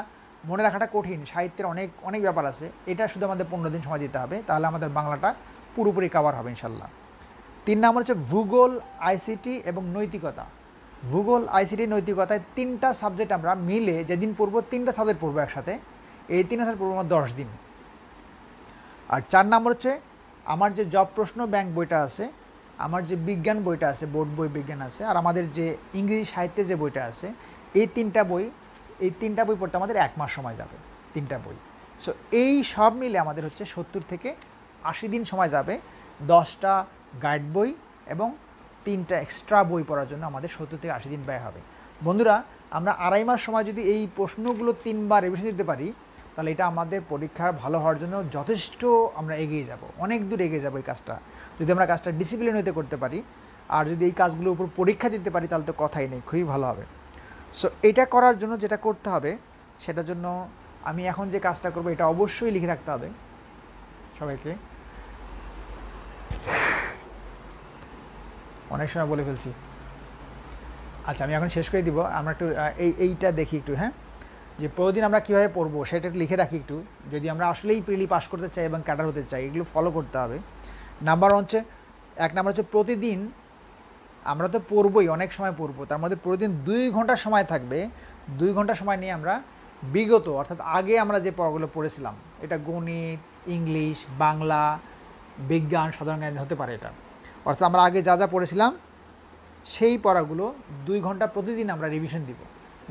মনে রাখাটা কঠিন, সাহিত্যের অনেক ব্যাপার আছে, এটা শুধু আমাদের 15 দিন সময় দিতে হবে, তাহলে আমাদের বাংলাটা পুরোপুরি কভার হবে ইনশাল্লাহ। 3 নম্বর হচ্ছে ভূগোল, আইসিটি এবং নৈতিকতা। ভূগোল, আইসিটি, নৈতিকতায় 3টা সাবজেক্ট আমরা মিলে যেদিন পড়বো 3টা সাবজেক্ট পড়বো একসাথে, এই 3টা সাবজেক্ট পড়বো আমরা 10 দিন। আর 4 নম্বর হচ্ছে আমার যে জব প্রশ্ন ব্যাংক বইটা আছে, আমার যে বিজ্ঞান বইটা আছে, বোর্ড বই বিজ্ঞান আছে, আর আমাদের যে ইংরেজি সাহিত্যের যে বইটা আছে, এই তিনটা বই পড়তে আমাদের 1 মাস সময় যাবে, 3টা বই। সো এই সব মিলে আমাদের হচ্ছে 70 থেকে 80 দিন সময় যাবে 10টা গাইড বই এবং 3টা এক্সট্রা বই পড়ার জন্য আমাদের 70 থেকে 80 দিন ব্যয় হবে। বন্ধুরা, আমরা 2.5 মাস সময় যদি এই প্রশ্নগুলো 3বার রিভিশন দিতে পারি, তাহলে এটা আমাদের পরীক্ষার ভালো হওয়ার জন্য যথেষ্ট আমরা এগিয়ে যাব, অনেক দূর এগিয়ে যাব এই কাজটা, যদি আমরা কাজটা ডিসিপ্লিন হতে করতে পারি। আর যদি এই কাজগুলোর উপর পরীক্ষা দিতে পারি তাহলে তো কথাই নেই, খুবই ভালো হবে। সো এটা করার জন্য যেটা করতে হবে, সেটার জন্য আমি এখন যে কাজটা করবো এটা অবশ্যই লিখে রাখতে হবে সবাইকে। অনেক সময় বলে ফেলছি। আচ্ছা, আমি এখন শেষ করে দিব, আমরা একটু এইটা দেখি একটু, হ্যাঁ, যে প্রতিদিন আমরা কীভাবে পড়বো সেটা একটু লিখে রাখি একটু, যদি আমরা আসলেই প্রিলি পাস করতে চাই এবং ক্যাডার হতে চাই, এগুলো ফলো করতে হবে। নাম্বার 1 নাম্বার হচ্ছে প্রতিদিন আমরা তো পড়বই, অনেক সময় পড়বো, তার মধ্যে প্রতিদিন 2 ঘন্টা সময় থাকবে, 2 ঘন্টা সময় নিয়ে আমরা বিগত অর্থাৎ আগে আমরা যে পড়াগুলো পড়েছিলাম, এটা গণিত, ইংলিশ, বাংলা, বিজ্ঞান, সাধারণ জ্ঞান হতে পারে, এটা অর্থাৎ আমরা আগে যা পড়েছিলাম সেই পড়াগুলো 2 ঘন্টা প্রতিদিন আমরা রিভিশন দিব।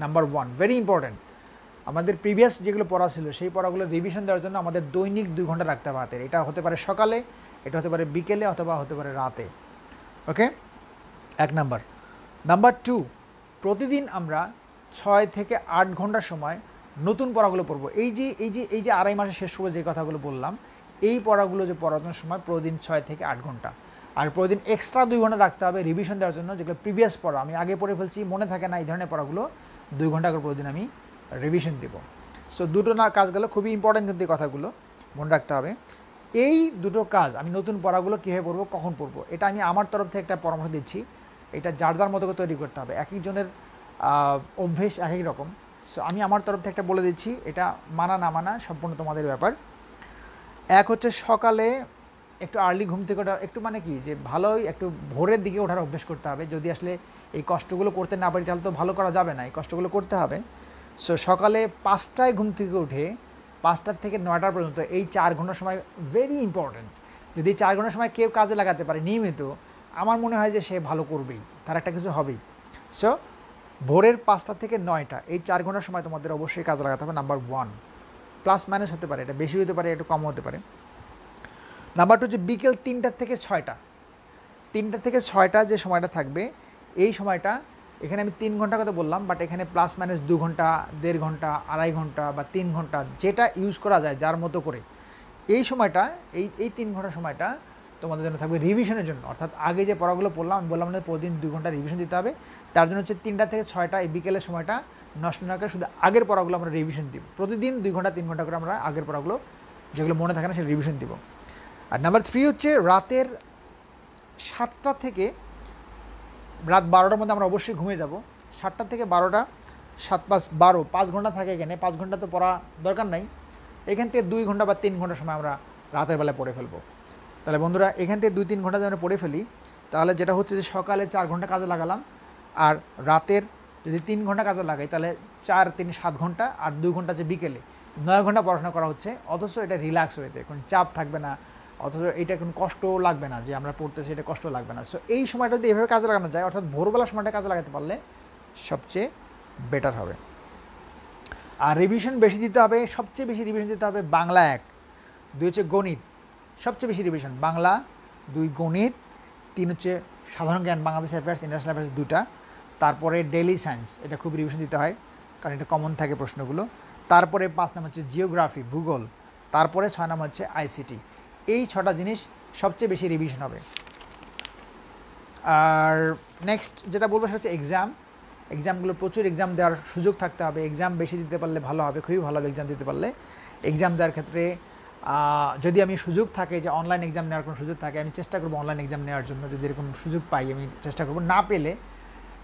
নাম্বার 1, ভেরি ইম্পর্ট্যান্ট, আমাদের প্রিভিয়াস যেগুলো পড়া ছিল সেই পড়াগুলো রিভিশন দেওয়ার জন্য আমাদের দৈনিক 2 ঘন্টা রাখতে হবে হাতে। এটা হতে পারে সকালে, এটা হতে পারে বিকেলে, অথবা হতে পারে রাতে। ওকে, 1 নাম্বার। নাম্বার 2, প্রতিদিন আমরা 6 থেকে 8 ঘন্টা সময় নতুন পড়াগুলো পড়বো। এই যে 2.5 মাসে শেষ করবো যে কথাগুলো বললাম, এই পড়াগুলো যে পড়ানোর সময় প্রতিদিন 6 থেকে 8 ঘন্টা, আর প্রতিদিন এক্সট্রা 2 ঘন্টা রাখতে হবে রিভিশন দেওয়ার জন্য, যেগুলো প্রিভিয়াস পড়া আমি আগে পড়ে ফেলছি, মনে থাকে না, এই ধরনের পড়াগুলো 2 ঘন্টা করে প্রতিদিন আমি রিভিশন দেব। সো দুটো কাজগুলো খুবই ইম্পর্টেন্ট, কিন্তু এই কথাগুলো মনে রাখতে হবে। এই দুটো কাজ, আমি নতুন পড়াগুলো কীভাবে পড়বো, কখন পড়বো, এটা আমি আমার তরফ থেকে একটা পরামর্শ দিচ্ছি, এটা যার মতো করে তৈরি করতে হবে, এক একজনের অভ্যেস এক এক রকম। সো আমি আমার তরফ থেকে একটা বলে দিচ্ছি, এটা মানা না মানা সম্পূর্ণ তোমাদের ব্যাপার। 1 হচ্ছে সকালে একটু আর্লি ঘুম থেকে ওঠা, একটু মানে কি যে ভালোই একটু ভোরের দিকে ওঠার অভ্যেস করতে হবে। যদি আসলে এই কষ্টগুলো করতে না পারি তাহলে তো ভালো করা যাবে না, এই কষ্টগুলো করতে হবে। সো সকালে 5টায় ঘুম থেকে উঠে 5টা থেকে 9টা পর্যন্ত এই 4 ঘন্টার সময় ভেরি ইম্পর্ট্যান্ট। যদি 4 ঘন্টার সময় কেউ কাজে লাগাতে পারে নিয়মিত, আমার মনে হয় যে সে ভালো করবেই, তার একটা কিছু হবেই। সো ভোরের 5টা থেকে 9টা এই 4 ঘন্টার সময় তোমাদের অবশ্যই কাজে লাগাতে হবে, নাম্বার 1। প্লাস মাইনাস হতে পারে, এটা বেশি হতে পারে, একটু কম হতে পারে। নাম্বার 2 হচ্ছে বিকেল 3টা থেকে 6টা, 3টা থেকে 6টা যে সময়টা থাকবে, এই সময়টা, এখানে আমি 3 ঘন্টা কথা বললাম, বাট এখানে প্লাস মাইনাস 2 ঘন্টা, 1.5 ঘন্টা, 2.5 ঘন্টা বা 3 ঘন্টা, যেটা ইউজ করা যায় যার মতো করে, এই সময়টা, এই 3 ঘন্টা সময়টা তোমাদের জন্য থাকবে রিভিশনের জন্য। অর্থাৎ আগে যে পড়াগুলো পড়লাম, আমি বললাম না প্রতিদিন 2 ঘন্টা রিভিশন দিতে হবে, তার জন্য হচ্ছে 3টা থেকে 6টা এই বিকেলের সময়টা নষ্ট না করে শুধু আগের পড়াগুলো আমরা রিভিশন দিব। প্রতিদিন 2 ঘন্টা 3 ঘন্টা করে আমরা আগের পড়াগুলো যেগুলো মনে থাকে না সেটা রিভিশন দিব। আর নাম্বার 3 হচ্ছে রাতের 7টা থেকে রাত 12টার মধ্যে আমরা অবশ্যই ঘুমিয়ে যাব। 7টা থেকে 12টা, 7 5 12, 5 ঘন্টা থাকে এখানে, 5 ঘন্টা তো পড়া দরকার নাই, এখান থেকে 2 ঘন্টা বা 3 ঘন্টা সময় আমরা রাতের বেলায় পড়ে ফেলবো। তাহলে বন্ধুরা, এখান থেকে 2-3 ঘন্টা যদি আমরা পড়ে ফেলি, তাহলে যেটা হচ্ছে যে সকালে 4 ঘন্টা কাজে লাগালাম, আর রাতের যদি 3 ঘন্টা কাজে লাগাই তাহলে 4 3 7 ঘন্টা, আর 2 ঘন্টা যে বিকেলে 9 ঘন্টা পড়াশোনা করা হচ্ছে, অথচ এটা রিল্যাক্স হয়েতে কোনো চাপ থাকবে না, অথচ এটা কোনো কষ্ট লাগবে না যে আমরা পড়তেছি, এটা কষ্ট লাগবে না। সো এই সময়টা যদি এভাবে কাজে লাগানো যায়, অর্থাৎ ভোরবেলার সময়টা কাজে লাগাতে পারলে সবচেয়ে বেটার হবে। আর রিভিশন বেশি দিতে হবে, সবচেয়ে বেশি রিভিশন দিতে হবে বাংলা 1, 2 হচ্ছে গণিত, সবচেয়ে বেশি রিভিশন বাংলা, 2 গণিত, 3 হচ্ছে সাধারণ জ্ঞান, বাংলাদেশ অ্যাফেয়ার্স, ইন্টারন্যাশনাল অ্যাফেয়ার্স দুটা, তারপরে ডেইলি সায়েন্স, এটা খুব রিভিশন দিতে হয় কারণ এটা কমন থাকে প্রশ্নগুলো, তারপরে 5 নাম হচ্ছে জিওগ্রাফি, ভূগোল, তারপরে 6 নাম হচ্ছে আইসিটি। এই 6টা জিনিস সবচেয়ে বেশি রিভিশন হবে। আর নেক্সট যেটা বলবো সেটা হচ্ছে এক্সামগুলো প্রচুর এক্সাম দেওয়ার সুযোগ থাকতে হবে, এক্সাম বেশি দিতে পারলে ভালো হবে, খুবই ভালো হবে এক্সাম দিতে পারলে। এক্সাম দেওয়ার ক্ষেত্রে যদি আমি সুযোগ থাকে যে অনলাইন এক্সাম নেওয়ার কোনো সুযোগ থাকে, আমি চেষ্টা করবো অনলাইন এক্সাম নেওয়ার জন্য, যদি এরকম সুযোগ পাই আমি চেষ্টা করবো। না পেলে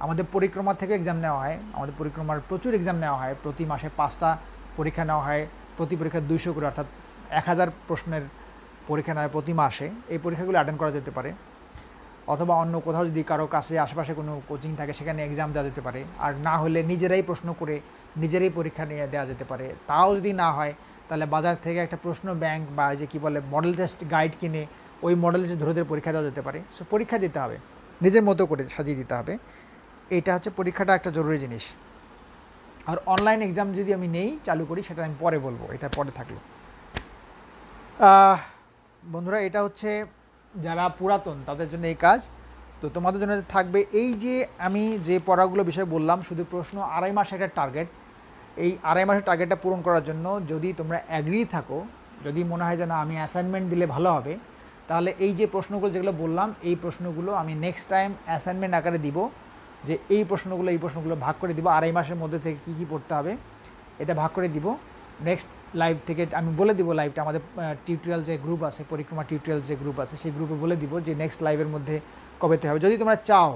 আমাদের পরিক্রমা থেকে এক্সাম নেওয়া হয়, আমাদের পরিক্রমার প্রচুর এক্সাম নেওয়া হয়, প্রতি মাসে 5টা পরীক্ষা নেওয়া হয়, প্রতি পরীক্ষা 200 করে, অর্থাৎ 1000 প্রশ্নের পরীক্ষা নেওয়া হয় প্রতি মাসে। এই পরীক্ষাগুলো অ্যাটেন্ড করা যেতে পারে, অথবা অন্য কোথাও যদি কারো কাছে আশেপাশে কোনো কোচিং থাকে সেখানে এক্সাম দেওয়া যেতে পারে, আর না হলে নিজেরাই প্রশ্ন করে নিজেরাই পরীক্ষা নিয়ে দেওয়া যেতে পারে। তাও যদি না হয় তাহলে বাজার থেকে একটা প্রশ্ন ব্যাংক বা যে কী বলে মডেল টেস্ট গাইড কিনে ওই মডেল টেস্ট ধরে ধরে পরীক্ষা দেওয়া যেতে পারে। সো পরীক্ষা দিতে হবে, নিজের মতো করে সাজিয়ে দিতে হবে। এইটা হচ্ছে পরীক্ষাটা একটা জরুরি জিনিস। আর অনলাইন এক্সাম যদি আমি নেই চালু করি সেটা আমি পরে বলবো, এটা পরে থাকলো। বন্ধুরা, এটা হচ্ছে যারা পুরাতন তাদের জন্য এই কাজ। তো তোমাদের জন্য থাকবে এই যে আমি যে পড়াগুলো বিষয় বললাম, শুধু প্রশ্ন 2.5 মাস একটা টার্গেট। এই 2.5 মাসের টার্গেটটা পূরণ করার জন্য যদি তোমরা অ্যাগ্রি থাকো, যদি মনে হয় যে না আমি অ্যাসাইনমেন্ট দিলে ভালো হবে, তাহলে এই যে প্রশ্নগুলো যেগুলো বললাম এই প্রশ্নগুলো আমি নেক্সট টাইম অ্যাসাইনমেন্ট আকারে দিব, যে এই প্রশ্নগুলো ভাগ করে দিব 2.5 মাসের মধ্যে থেকে কী কী পড়তে হবে এটা ভাগ করে দিব। নেক্সট লাইভ থেকে আমি বলে দিব, লাইভটা আমাদের টিউটোরিয়াল যে গ্রুপ আছে, পরিক্রমা টিউটোরিয়াল যে গ্রুপ আছে সেই গ্রুপে বলে দিব যে নেক্সট লাইভের মধ্যে কবেতে হবে। যদি তোমরা চাও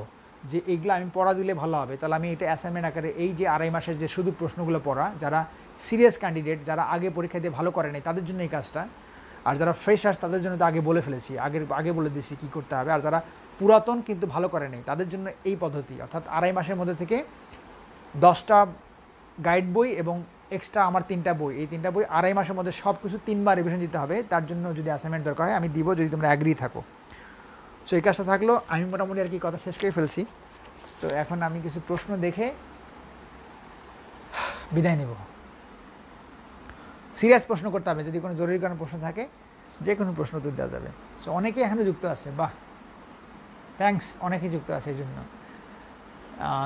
যে এইগুলো আমি পড়া দিলে ভালো হবে, তাহলে আমি এটা অ্যাসাইনমেন্ট আকারে এই যে 2.5 মাসের যে শুধু প্রশ্নগুলো পড়া, যারা সিরিয়াস ক্যান্ডিডেট, যারা আগে পরীক্ষা দিয়ে ভালো করে নেই তাদের জন্য এই কাজটা, আর যারা ফ্রেশার্স তাদের জন্য তো আগে বলে ফেলেছি, আগে বলে দিয়েছি কী করতে হবে, আর যারা পুরাতন কিন্তু ভালো করে নেই তাদের জন্য এই পদ্ধতি, অর্থাৎ 2.5 মাসের মধ্যে থেকে 10টা গাইড বই এবং এক্সট্রা আমার 3টা বই, এই 3টা বই 2.5 মাসের মধ্যে সব কিছু 3বার রিভিশন দিতে হবে। তার জন্য যদি অ্যাসাইনমেন্ট দরকার হয় আমি দিব, যদি তোমরা অ্যাগ্রি থাকো। সো এই কাজটা থাকলো, আমি মোটামুটি আর কি কথা শেষ করে ফেলছি। তো এখন আমি কিছু প্রশ্ন দেখে বিদায় নেব। সিরিয়াস প্রশ্ন করতে হবে, যদি কোনো জরুরি কোনো প্রশ্ন থাকে যে কোনো প্রশ্ন উত্তর দেওয়া যাবে। সো অনেকেই এখনও যুক্ত আছে, বাহ থ্যাঙ্কস, অনেকেই যুক্ত আছে এই জন্য।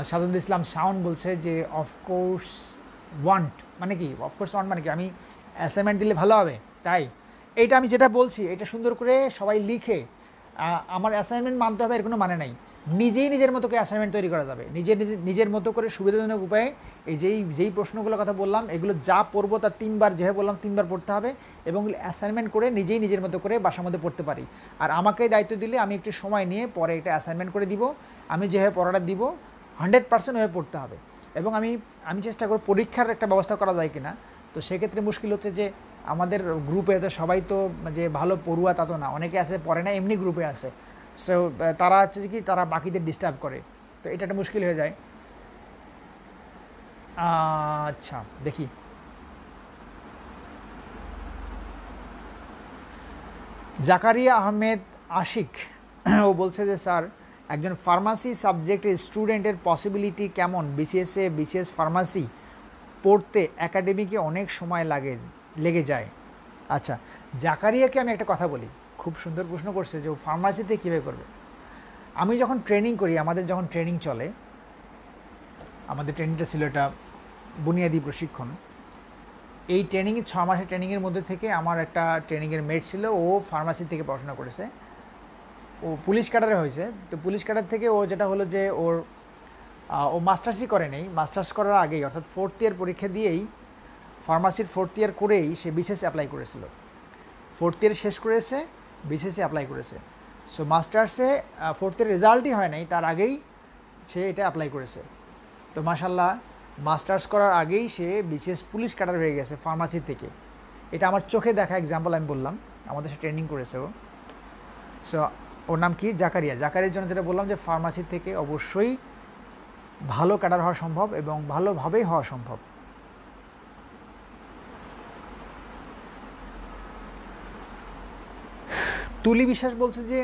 সাদুল ইসলাম শাওন বলছে যে অফকোর্স ওয়ান্ট মানে কি, অফকোর্স ওয়ান্ট মানে কি আমি অ্যাসাইনমেন্ট দিলে ভালো হবে, তাই এইটা আমি যেটা বলছি এটা সুন্দর করে সবাই লিখে, আমার অ্যাসাইনমেন্ট মানতে হবে এর কোনো মানে নাই, নিজেই নিজের মতো করে অ্যাসাইনমেন্ট তৈরি করা যাবে, নিজের মতো করে সুবিধাজনক উপায়ে। এই যেই প্রশ্নগুলোর কথা বললাম এগুলো যা পড়বো তার 3বার, যেভাবে বললাম 3বার পড়তে হবে, এবং অ্যাসাইনমেন্ট করে নিজেই নিজের মতো করে বাসার মধ্যে পড়তে পারি। আর আমাকে দায়িত্ব দিলে আমি একটু সময় নিয়ে পরে এটা অ্যাসাইনমেন্ট করে দিব, আমি যেভাবে পড়াটা দিব 100% ওভাবে পড়তে হবে। এবং আমি চেষ্টা করব পরীক্ষার একটা ব্যবস্থা করা যায় কিনা। তো সেক্ষেত্রে মুশকিল হচ্ছে যে আমাদের গ্রুপে তো সবাই তো যে ভালো পড়ুয়া তা তো না, অনেকে আছে পড়ে না, এমনি গ্রুপে আছে। সো তারা হচ্ছে কি তারা বাকিদের ডিস্টার্ব করে, তো এটা একটা মুশকিল হয়ে যায়। আচ্ছা দেখি, জাকারিয়া আহমেদ আশিক ও বলছে যে স্যার একজন ফার্মাসি সাবজেক্টের স্টুডেন্টের পসিবিলিটি কেমন, বিসিএস ফার্মাসি পড়তে একাডেমিকে অনেক সময় লেগে যায়। আচ্ছা, জাকারিয়াকে আমি একটা কথা বলি, খুব সুন্দর প্রশ্ন করছে যে ও ফার্মাসিতে কীভাবে করবে। আমি যখন ট্রেনিং করি, আমাদের যখন ট্রেনিং চলে, আমাদের ট্রেনিংটা ছিল এটা বুনিয়াদী প্রশিক্ষণ। এই ট্রেনিংয়ে 6 মাসের ট্রেনিংয়ের মধ্যে থেকে আমার একটা ট্রেনিংয়ের মেট ছিল, ও ফার্মাসি থেকে পড়াশোনা করেছে, ও পুলিশ ক্যাডারে হয়েছে। তো পুলিশ ক্যাডার থেকে ও যেটা হলো যে ও মাস্টার্সই করে নেই, মাস্টার্স করার আগেই অর্থাৎ 4th ইয়ার পরীক্ষা দিয়েই, ফার্মাসির 4th ইয়ার করেই সে বিসিএস অ্যাপ্লাই করেছিল, 4th ইয়ার শেষ করেছে, বিসিএসে অ্যাপ্লাই করেছে। সো মাস্টার্সে 4th ইয়ার রেজাল্টই হয় নাই, তার আগেই সে এটা অ্যাপ্লাই করেছে। তো মাশাল্লাহ মাস্টার্স করার আগেই সে বিসিএস পুলিশ ক্যাডার হয়ে গেছে ফার্মাসি থেকে। এটা আমার চোখে দেখা এক্সাম্পল, আমি বললাম আমাদের সাথে ট্রেনিং করেছে ও। সো ওর নাম কি, জাকারিয়ার জন্য যেটা বললাম যে ফার্মাসি থেকে অবশ্যই ভালো ক্যাডার হওয়া সম্ভব এবং ভালোভাবেই হওয়া সম্ভব। তুলি বিশ্বাস বলছে যে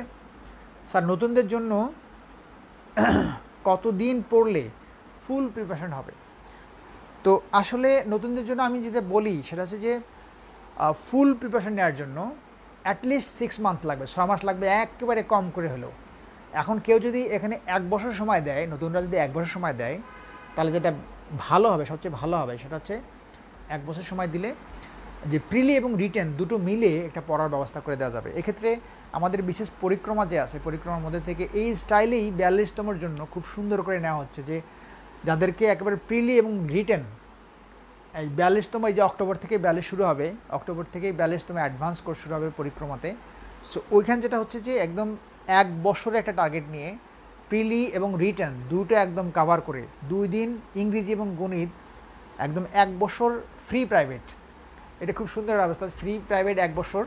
স্যার নতুনদের জন্য কতদিন পড়লে ফুল প্রিপারেশন হবে। তো আসলে নতুনদের জন্য আমি যেটা বলি সেটা হচ্ছে যে ফুল প্রিপারেশন নেওয়ার জন্য অ্যাটলিস্ট 6 মান্থ লাগবে, 6 মাস লাগবে একেবারে কম করে হলেও। এখন কেউ যদি এখানে 1 বছর সময় দেয়, নতুনরা যদি 1 বছর সময় দেয়, তাহলে যেটা ভালো হবে, সবচেয়ে ভালো হবে সেটা হচ্ছে 1 বছর সময় দিলে যে প্রিলি এবং রিটেন দুটো মিলে একটা পড়ার ব্যবস্থা করে দেওয়া যাবে। এক্ষেত্রে আমাদের বিশেষ পরিক্রমা যে আছে, পরিক্রমার মধ্যে থেকে এই স্টাইলেই 42তমের জন্য খুব সুন্দর করে নেওয়া হচ্ছে, যে যাদেরকে একেবারে প্রিলি এবং রিটেন এই 42তম, এই যে অক্টোবর থেকে 42 শুরু হবে, অক্টোবর থেকেই 42তম অ্যাডভান্স কোর্স শুরু হবে পরিক্রমাতে। সো ওইখানে যেটা হচ্ছে যে একদম 1 বছরে একটা টার্গেট নিয়ে প্রিলি এবং রিটেন দুটো একদম কাভার করে 2 দিন ইংরেজি এবং গণিত একদম 1 বছর ফ্রি প্রাইভেট। এটা খুব সুন্দর ব্যবস্থা, ফ্রি প্রাইভেট 1 বছর।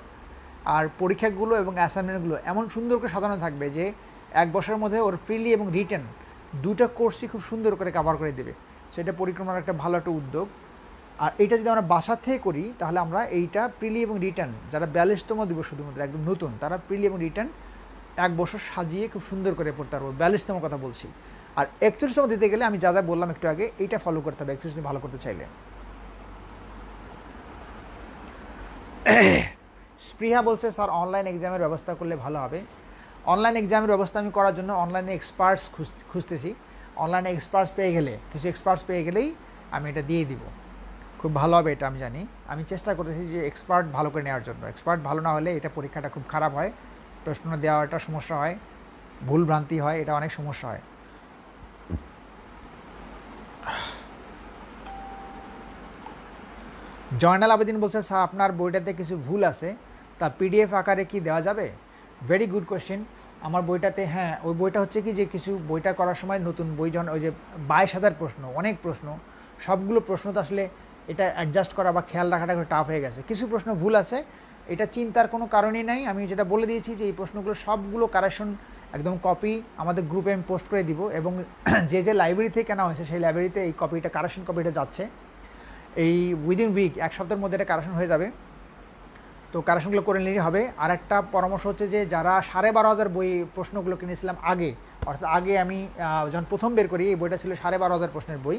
আর পরীক্ষাগুলো এবং অ্যাসাইনমেন্টগুলো এমন সুন্দর করে সাজানো থাকবে যে 1 বছরের মধ্যে ওর প্রিলি এবং রিটেন দুটো কোর্সই খুব সুন্দর করে কাভার করে দেবে। সেটা পরিক্রমার একটা ভালো একটা উদ্যোগ। আর এইটা যদি আমরা বাসা থেকে করি, তাহলে আমরা এইটা প্রিলি এবং রিটার্ন যারা 42তম দিবস শুধুমাত্র একদম নতুন, তারা প্রিলি এবং রিটার্ন 1 বছর সাজিয়ে খুব সুন্দর করে পড়তে পারবো। 42তম কথা বলছি। আর 41তম দিতে গেলে আমি যা যা বললাম একটু আগে, এইটা ফলো করতে হবে 41 ভালো করতে চাইলে। স্পৃহা বলছে স্যার অনলাইন এক্সামের ব্যবস্থা করলে ভালো হবে। অনলাইন এক্সামের ব্যবস্থা আমি করার জন্য অনলাইনে এক্সপার্টস খুঁজতেছি। অনলাইনে এক্সপার্টস পেয়ে গেলে, কিছু এক্সপার্টস পেয়ে গেলেই আমি এটা দিয়ে দিব। খুব ভালো হবে এটা আমি জানি। আমি চেষ্টা করতেছি যে এক্সপার্ট ভালো করে নেওয়ার জন্য। এক্সপার্ট ভালো না হলে এটা পরীক্ষাটা খুব খারাপ হয়, প্রশ্ন দেওয়াটা সমস্যা হয়, ভুল ভ্রান্তি হয়, এটা অনেক সমস্যা হয়। জয়নাল আবেদিন বলছে স্যার আপনার বইটাতে কিছু ভুল আছে, তা পিডিএফ আকারে কি দেওয়া যাবে? Very good question. আমার বইটাতে, হ্যাঁ, ওই বইটা হচ্ছে কি যে কিছু বইটা করার সময় নতুন বই যখন ওই যে 22,000 প্রশ্ন, অনেক প্রশ্ন, সবগুলো প্রশ্ন তো আসলে এটা অ্যাডজাস্ট করা বা খেয়াল রাখাটা একটু টাফ হয়ে গেছে। কিছু প্রশ্ন ভুল আছে, এটা চিন্তার কোনো কারণই নাই। আমি যেটা বলে দিয়েছি যে এই প্রশ্নগুলো সবগুলো কারেকশন একদম কপি আমাদের গ্রুপে আমি পোস্ট করে দিব, এবং যে যে লাইব্রেরি থেকে কেনা হয়েছে সেই লাইব্রেরিতে এই কপিটা, কারেকশন কপিটা যাচ্ছে। এই উইদিন উইক, 1 সপ্তাহের মধ্যে এটা কারেকশন হয়ে যাবে। তো কারেকশনগুলো করে নিলেই হবে। আর একটা পরামর্শ হচ্ছে যে যারা 12,500 বই প্রশ্নগুলো কিনেছিলাম আগে, অর্থাৎ আগে আমি যখন প্রথম বের করি এই বইটা ছিল 12,500 প্রশ্নের বই,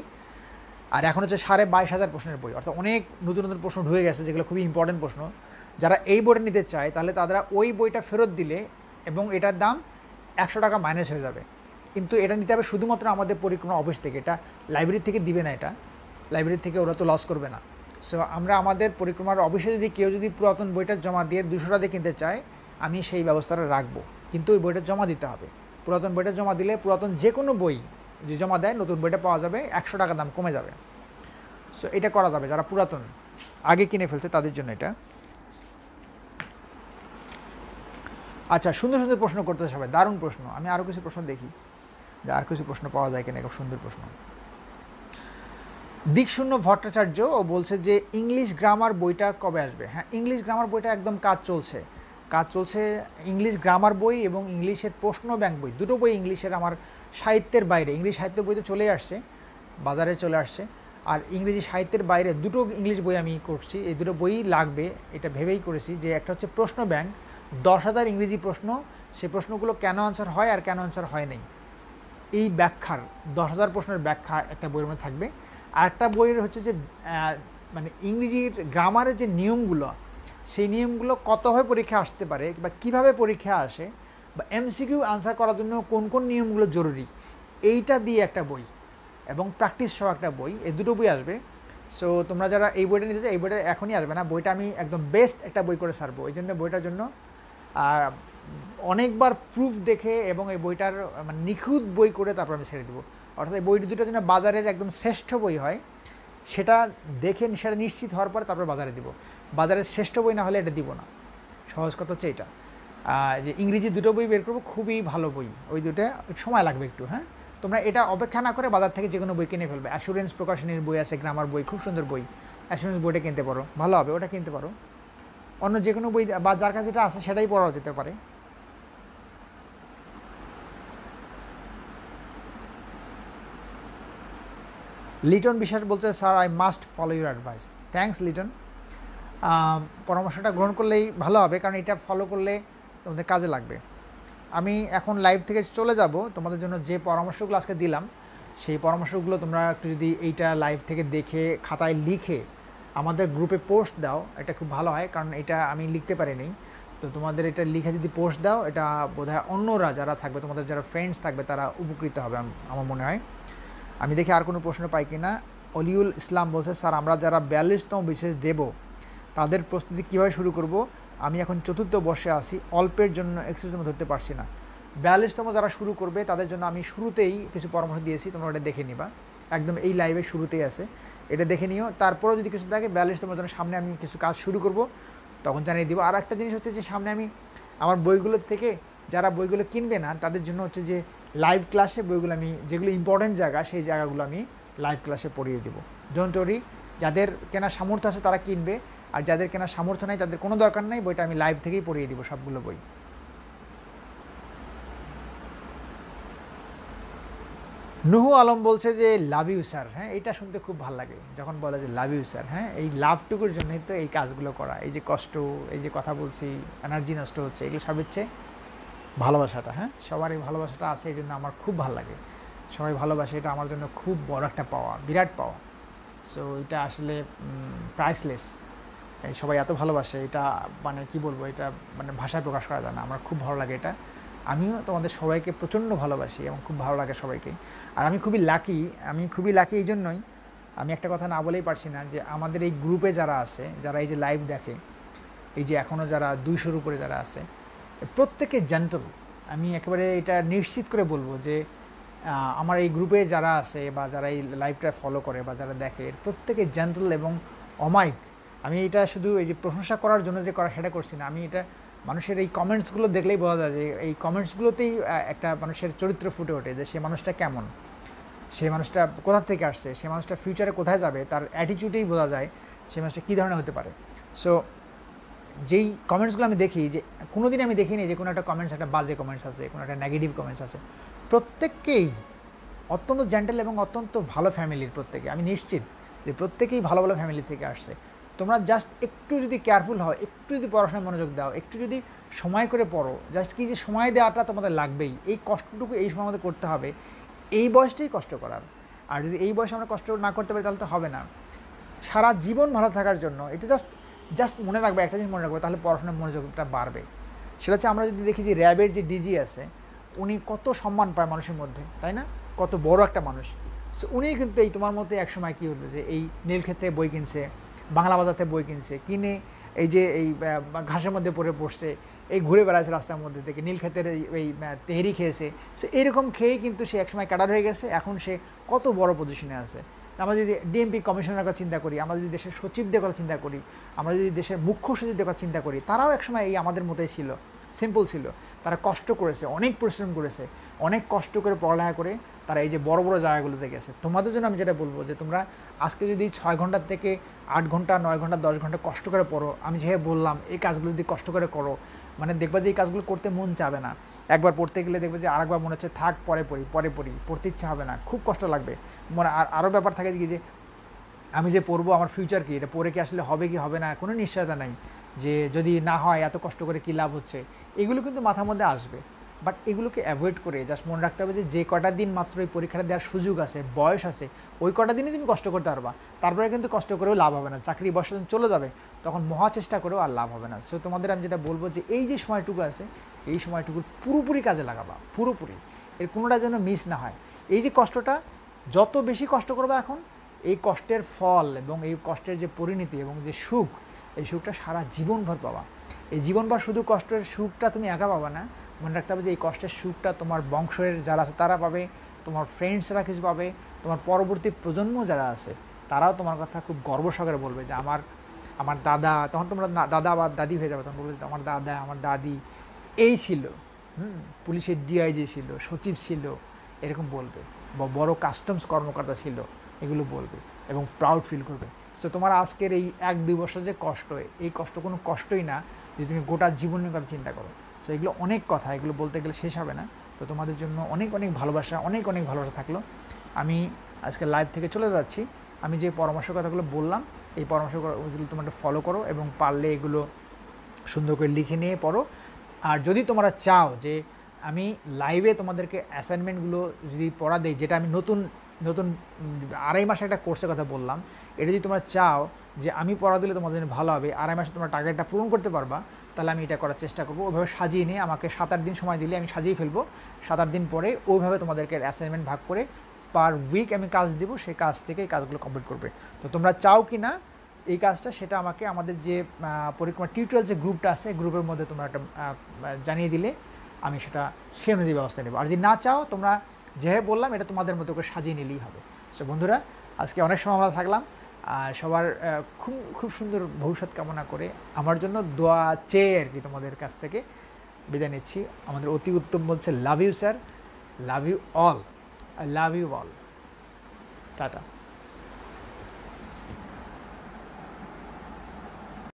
আর এখন হচ্ছে 22,500 প্রশ্নের বই, অর্থাৎ অনেক নতুন নতুন প্রশ্ন ঢুকে গেছে যেগুলো খুবই ইম্পর্টেন্ট প্রশ্ন। যারা এই বইটা নিতে চায় তাহলে তারা ওই বইটা ফেরত দিলে এবং এটার দাম 100 টাকা মাইনাস হয়ে যাবে। কিন্তু এটা নিতে হবে শুধুমাত্র আমাদের পরিক্রমা অফিস থেকে, এটা লাইব্রেরি থেকে দিবে না, এটা লাইব্রেরি থেকে ওরা তো লস করবে না। সো আমরা আমাদের পরিক্রমার অফিসে যদি কেউ যদি পুরাতন বইটা জমা দিয়ে 200 টাকা দিয়ে কিনতে চায়, আমি সেই ব্যবস্থাটা রাখবো, কিন্তু ওই বইটা জমা দিতে হবে। পুরাতন বইটা জমা দিলে পুরাতন যে কোনো বই যে জমা দেয় নতুন বইটা পাওয়া যাবে, 100 টাকা দাম কমে যাবে। সো এটা করা যাবে যারা পুরাতন আগে কিনে ফেলছে তাদের জন্য এটা। আচ্ছা, সুন্দর সুন্দর প্রশ্ন করতে সবাই, দারুণ প্রশ্ন। আমি আরও কিছু প্রশ্ন দেখি যে আর কিছু প্রশ্ন পাওয়া যায় কিনা, খুব সুন্দর প্রশ্ন। দিকশূন্য ভট্টাচার্য ও বলছে যে ইংলিশ গ্রামার বইটা কবে আসবে? হ্যাঁ, ইংলিশ গ্রামার বইটা একদম কাজ চলছে। ইংলিশ গ্রামার বই এবং ইংলিশের প্রশ্ন ব্যাংক বই, দুটো বই ইংলিশের আমার সাহিত্যের বাইরে। ইংলিশ সাহিত্য বই তো চলে আসছে, বাজারে চলে আসছে, আর ইংরেজি সাহিত্যের বাইরে দুটো ইংলিশ বই আমি করছি। এই দুটো বই লাগবে এটা ভেবেই করেছি। যে একটা হচ্ছে প্রশ্ন ব্যাংক, 10,000 ইংরেজি প্রশ্ন, সেই প্রশ্নগুলো কেন আনসার হয় আর কেন আনসার হয় নাই, এই ব্যাখ্যার 10,000 প্রশ্নের ব্যাখ্যা একটা বইয়ের মধ্যে থাকবে। আর একটা বইয়ের হচ্ছে যে মানে ইংরেজির গ্রামারের যে নিয়মগুলো, সেই নিয়মগুলো কতভাবে পরীক্ষা আসতে পারে বা কীভাবে পরীক্ষা আসে, বা এমসিকিউ আনসার করার জন্য কোন কোন নিয়মগুলো জরুরি, এইটা দিয়ে একটা বই, এবং প্র্যাকটিস সহ একটা বই, এই দুটো বই আসবে। সো তোমরা যারা এই বইটা নিতে চাও, এই বইটা এখনই আসবে না, বইটা আমি একদম বেস্ট একটা বই করে ছাড়বো। এই জন্য বইটার জন্য অনেকবার প্রুফ দেখে এবং এই বইটার মানে নিখুঁত বই করে তারপর আমি ছেড়ে দেবো। অর্থাৎ এই বইটি দুটো যেন বাজারের একদম শ্রেষ্ঠ বই হয়, সেটা দেখে সেটা নিশ্চিত হওয়ার পরে তারপর বাজারে দিব। বাজারের শ্রেষ্ঠ বই না হলে এটা দিব না। সহজ কথা হচ্ছে এটা, যে ইংরেজি দুটো বই বের করবো, খুবই ভালো বই, ওই দুটো সময় লাগবে একটু। হ্যাঁ, তোমরা এটা অপেক্ষা না করে বাজার থেকে যে কোনো বই কিনে ফেলবে। অ্যাসুরেন্স প্রকাশনীর বই আছে, গ্রামার বই, খুব সুন্দর বই, অ্যাসুরেন্স বইটা কিনতে পারো, ভালো হবে, ওটা কিনতে পারো। অন্য যে কোনো বই বা যার কাছে যেটা আছে সেটাই পড়া যেতে পারে। লিটন বিশ্বাস বলছে sir I must follow your advice. Thanks Liton, পরামর্শটা গ্রহণ করলেই ভালো হবে, কারণ এটা ফলো করলে তোমাদের কাজে লাগবে। আমি এখন লাইভ থেকে চলে যাব, তোমাদের জন্য যে পরামর্শগুলো আজকে দিলাম সেই পরামর্শগুলো তোমরা একটু যদি এইটা লাইভ থেকে দেখে খাতায় লিখে আমাদের গ্রুপে পোস্ট দাও, এটা খুব ভালো হয়, কারণ এটা আমি লিখতে পারিনি। তো তোমাদের এটা লিখে যদি পোস্ট দাও, এটা বোধহয় অন্যরা যারা থাকবে, তোমাদের যারা ফ্রেন্ডস থাকবে, তারা উপকৃত হবে আমার মনে হয়। আমি দেখি আর কোনো প্রশ্ন পাই কি না। অলিউল ইসলাম বলছে, স্যার আমরা যারা 42তম বিশেষ দেব তাদের প্রস্তুতি কীভাবে শুরু করব? আমি এখন 4র্থ বর্ষে আছি, অল্পের জন্য এক্সকিউজ ধরতে পারছি না। 42তম যারা শুরু করবে তাদের জন্য আমি শুরুতেই কিছু পরামর্শ দিয়েছি, তোমরা ওটা দেখে নিবা, একদম এই লাইভের শুরুতেই আছে, এটা দেখে নিও। তারপরেও যদি কিছু থাকে 42তম জন্য সামনে আমি কিছু কাজ শুরু করব, তখন জানিয়ে দিব। আর একটা জিনিস হচ্ছে যে সামনে আমি আমার বইগুলো থেকে যারা বইগুলো কিনবে না তাদের জন্য হচ্ছে যে লাইভ ক্লাসে বইগুলো আমি, যেগুলো ইম্পর্টেন্ট জায়গা সেই জায়গাগুলো আমি লাইভ ক্লাসে পড়িয়ে দেবো। ডোন্ট ওয়ারি, যাদের কেনার সামর্থ্য আছে তারা কিনবে, আর যাদের কেনার সামর্থ্য নাই তাদের কোনো দরকার নাই, বইটা আমি লাইভ থেকেই পড়িয়ে দিব সবগুলো বই। নুহু আলম বলছে যে লাভ ইউ স্যার। হ্যাঁ, এটা শুনতে খুব ভালো লাগে যখন বলে যে লাভ ইউ স্যার। হ্যাঁ, এই লাভটুকুর জন্যই তো এই কাজগুলো করা, এই যে কষ্ট, এই যে কথা বলছি, এনার্জি নষ্ট হচ্ছে, এগুলো সব হচ্ছে ভালোবাসাটা। হ্যাঁ, সবার এই ভালোবাসাটা আছে, এই জন্য আমার খুব ভালো লাগে। সবাই ভালোবাসে, এটা আমার জন্য খুব বড় একটা পাওয়া, বিরাট পাওয়া। সো এটা আসলে প্রাইসলেস। সবাই এত ভালোবাসে, এটা মানে কি বলবো, এটা মানে ভাষায় প্রকাশ করা যায় না। আমার খুব ভালো লাগে এটা। আমিও তোমাদের সবাইকে প্রচণ্ড ভালোবাসি এবং খুব ভালো লাগে সবাইকে। আর আমি খুবই লাকি এই জন্যই, আমি একটা কথা না বলেই পারছি না, যে আমাদের এই গ্রুপে যারা আছে, যারা এই যে লাইভ দেখে, এই যে এখনও যারা 200-র উপরে যারা আছে, প্রত্যেকে জেন্টল। আমি একেবারে এটা নিশ্চিত করে বলবো যে আমার এই গ্রুপে যারা আছে বা যারা এই লাইভটা ফলো করে বা যারা দেখে, প্রত্যেকে জেন্টল এবং অমায়িক। আমি এটা শুধু এই যে প্রশংসা করার জন্য যে করা সেটা করছি না, আমি এটা মানুষের এই কমেন্টসগুলো দেখলেই বোঝা যায় যে এই কমেন্টসগুলোতেই একটা মানুষের চরিত্র ফুটে ওঠে, যে সে মানুষটা কেমন, সে মানুষটা কোথা থেকে আসছে, সে মানুষটা ফিউচারে কোথায় যাবে, তার অ্যাটিটিউডেই বোঝা যায় সে মানুষটা কী ধরনের হতে পারে। সো যেই কমেন্টসগুলো আমি দেখি, যে কোনো দিন আমি দেখিনি যে কোনো একটা কমেন্টস একটা বাজে কমেন্টস আছে, কোনো একটা নেগেটিভ কমেন্টস আছে, প্রত্যেককেই অত্যন্ত জেন্টেল এবং অত্যন্ত ভালো ফ্যামিলির, প্রত্যেকে আমি নিশ্চিত যে প্রত্যেকেই ভালো ভালো ফ্যামিলি থেকে আসছে। তোমরা জাস্ট একটু যদি কেয়ারফুল হও, একটু যদি পড়াশোনায় মনোযোগ দাও, একটু যদি সময় করে পড়ো, জাস্ট কি যে সময় দেওয়াটা তোমাদের লাগবেই, এই কষ্টটুকু এই সময় আমাদের করতে হবে, এই বয়সটাই কষ্ট করার। আর যদি এই বয়সে আমরা কষ্ট না করতে পারি তাহলে তো হবে না। সারা জীবন ভালো থাকার জন্য এটা জাস্ট মনে রাখবে, একটা জিনিস মনে রাখবে, তাহলে পড়াশোনার মনোযোগটা বাড়বে। সেটা হচ্ছে আমরা যদি দেখি যে র্যাবের যে ডিজি আছে, উনি কত সম্মান পায় মানুষের মধ্যে, তাই না? কত বড় একটা মানুষ। সো উনি কিন্তু এই তোমার মধ্যে একসময় কী হলো, যে এই নীলক্ষেত্রে বই কিনছে, বাংলা বাজাতে বই কিনছে, কিনে এই যে এই ঘাসের মধ্যে পড়ে বসছে, এই ঘুরে বেড়াচ্ছে রাস্তার মধ্যে থেকে, নীলক্ষেতের এই তেহেরি খেয়েছে। সো এরকম খেয়েই কিন্তু সে একসময় ক্যাডার হয়ে গেছে, এখন সে কত বড় পজিশনে আছে। আমরা যদি ডিএমপি কমিশনারের কথা চিন্তা করি, আমরা যদি দেশের সচিবদের কথা চিন্তা করি, আমরা যদি দেশের মুখ্য সচিবদের কথা চিন্তা করি, তারাও একসময় এই আমাদের মতোই ছিল, সিম্পল ছিল। তারা কষ্ট করেছে, অনেক পরিশ্রম করেছে, অনেক কষ্ট করে পড়ালেখা করে তারা এই যে বড় বড় জায়গাগুলোতে গেছে। তোমাদের জন্য আমি যেটা বলবো, যে তোমরা আজকে যদি 6 ঘন্টার থেকে 8 ঘন্টা, 9 ঘন্টা, 10 ঘন্টা কষ্ট করে পড়ো, আমি যেভাবে বললাম এই কাজগুলো যদি কষ্ট করে করো, মানে দেখবা যে এই কাজগুলো করতে মন চাবে না। একবার পড়তে গেলে দেখবে যে আরেকবার মনে হচ্ছে থাক পরে পড়ি, পড়তে ইচ্ছা হবে না, খুব কষ্ট লাগবে মনে। আর আরও ব্যাপার থাকে যে আমি যে পড়বো, আমার ফিউচার কি, এটা পড়ে কি আসলে হবে কি হবে না, কোনো নিশ্চয়তা নাই, যে যদি না হয় এত কষ্ট করে কী লাভ হচ্ছে, এগুলো কিন্তু মাথার মধ্যে আসবে। বাট এগুলোকে অ্যাভয়েড করে জাস্ট মনে রাখতে হবে যে কটা দিন মাত্র এই পরীক্ষাটা দেওয়ার সুযোগ আছে, বয়স আছে, ওই কটা দিনই তুমি কষ্ট করতে পারবা, তারপরে কিন্তু কষ্ট করেও লাভ হবে না। চাকরি বয়স চলে যাবে, তখন মহা চেষ্টা করেও আর লাভ হবে না। সো তোমাদের আমি যেটা বলবো, যে এই যে সময়টুকু আছে, এই সময়টুকু পুরোপুরি কাজে লাগাবা, পুরোপুরি, এর কোনোটা যেন মিস না হয়। এই যে কষ্টটা, যত বেশি কষ্ট করবা এখন, এই কষ্টের ফল এবং এই কষ্টের যে পরিণতি এবং যে সুখ, এই সুখটা সারা জীবনভর পাবা। এই জীবনভর শুধু কষ্টের সুখটা তুমি একা পাবা না, মনে রাখতে হবে যে এই কষ্টের সুখটা তোমার বংশের যারা আছে তারা পাবে, তোমার ফ্রেন্ডসরা কিছু পাবে, তোমার পরবর্তী প্রজন্ম যারা আছে তারাও তোমার কথা খুব গর্ব সহকারে বলবে, যে আমার দাদা, তখন তোমরা দাদা বা দাদি হয়ে যাবে, তখন বলবে আমার দাদা আমার দাদি এই ছিল, পুলিশের ডিআইজি ছিল, সচিব ছিল, এরকম বলবে, বা বড় কাস্টমস কর্মকর্তা ছিল, এগুলো বলবে এবং প্রাউড ফিল করবে। সো তোমার আজকের এই 1-2 বছর যে কষ্ট, এই কষ্ট কোনো কষ্টই না যদি তুমি গোটা জীবনের কথা চিন্তা করো। সো এগুলো অনেক কথা, এগুলো বলতে গেলে শেষ হবে না। তো তোমাদের জন্য অনেক ভালোবাসা, অনেক ভালোবাসা থাকলো। আমি আজকে লাইভ থেকে চলে যাচ্ছি। আমি যে পরামর্শ কথাগুলো বললাম, এই পরামর্শগুলো তোমরা ফলো করো এবং পারলে এগুলো সুন্দর করে লিখে নিয়ে পড়ো। আর যদি তোমরা চাও যে আমি লাইভে তোমাদেরকে অ্যাসাইনমেন্টগুলো যদি পড়া দেই, যেটা আমি নতুন 2.5 মাসে একটা কোর্সের কথা বললাম, এটা যদি তোমরা চাও যে আমি পড়া দিলে তোমাদের জন্য ভালো হবে, 2.5 মাসে তোমরা টার্গেটটা পূরণ করতে পারবা, তাহলে আমি এটা করার চেষ্টা করবো। ওইভাবে সাজিয়ে নিয়ে আমাকে 7-8 দিন সময় দিলে আমি সাজিয়ে ফেলবো। 7-8 দিন পরে ওইভাবে তোমাদেরকে অ্যাসাইনমেন্ট ভাগ করে পার উইক আমি কাজ দেবো, সেই কাজ থেকে এই কাজগুলো কমপ্লিট করবে। তো তোমরা চাও কি না এই কাজটা, সেটা আমাকে আমাদের যে পরিক্রমা টিউটোরিয়াল যে গ্রুপটা আছে, গ্রুপের মধ্যে তোমরা একটা জানিয়ে দিলে আমি সেটা সে অনুযায়ী ব্যবস্থা নেব। আর যদি না চাও, তোমরা যেভাবে বললাম এটা তোমাদের মতো করে সাজিয়ে নিলেই হবে। সো বন্ধুরা, আজকে অনেক সময় আমরা থাকলাম, আর সবার খুব খুব সুন্দর ভবিষ্যৎ কামনা করে আমার জন্য দোয়া চেয়ে আর কি তোমাদের কাছ থেকে বিদায় নিচ্ছি। আমাদের অতি উত্তম বলছে, love you sir, love you all, I love you all, tata.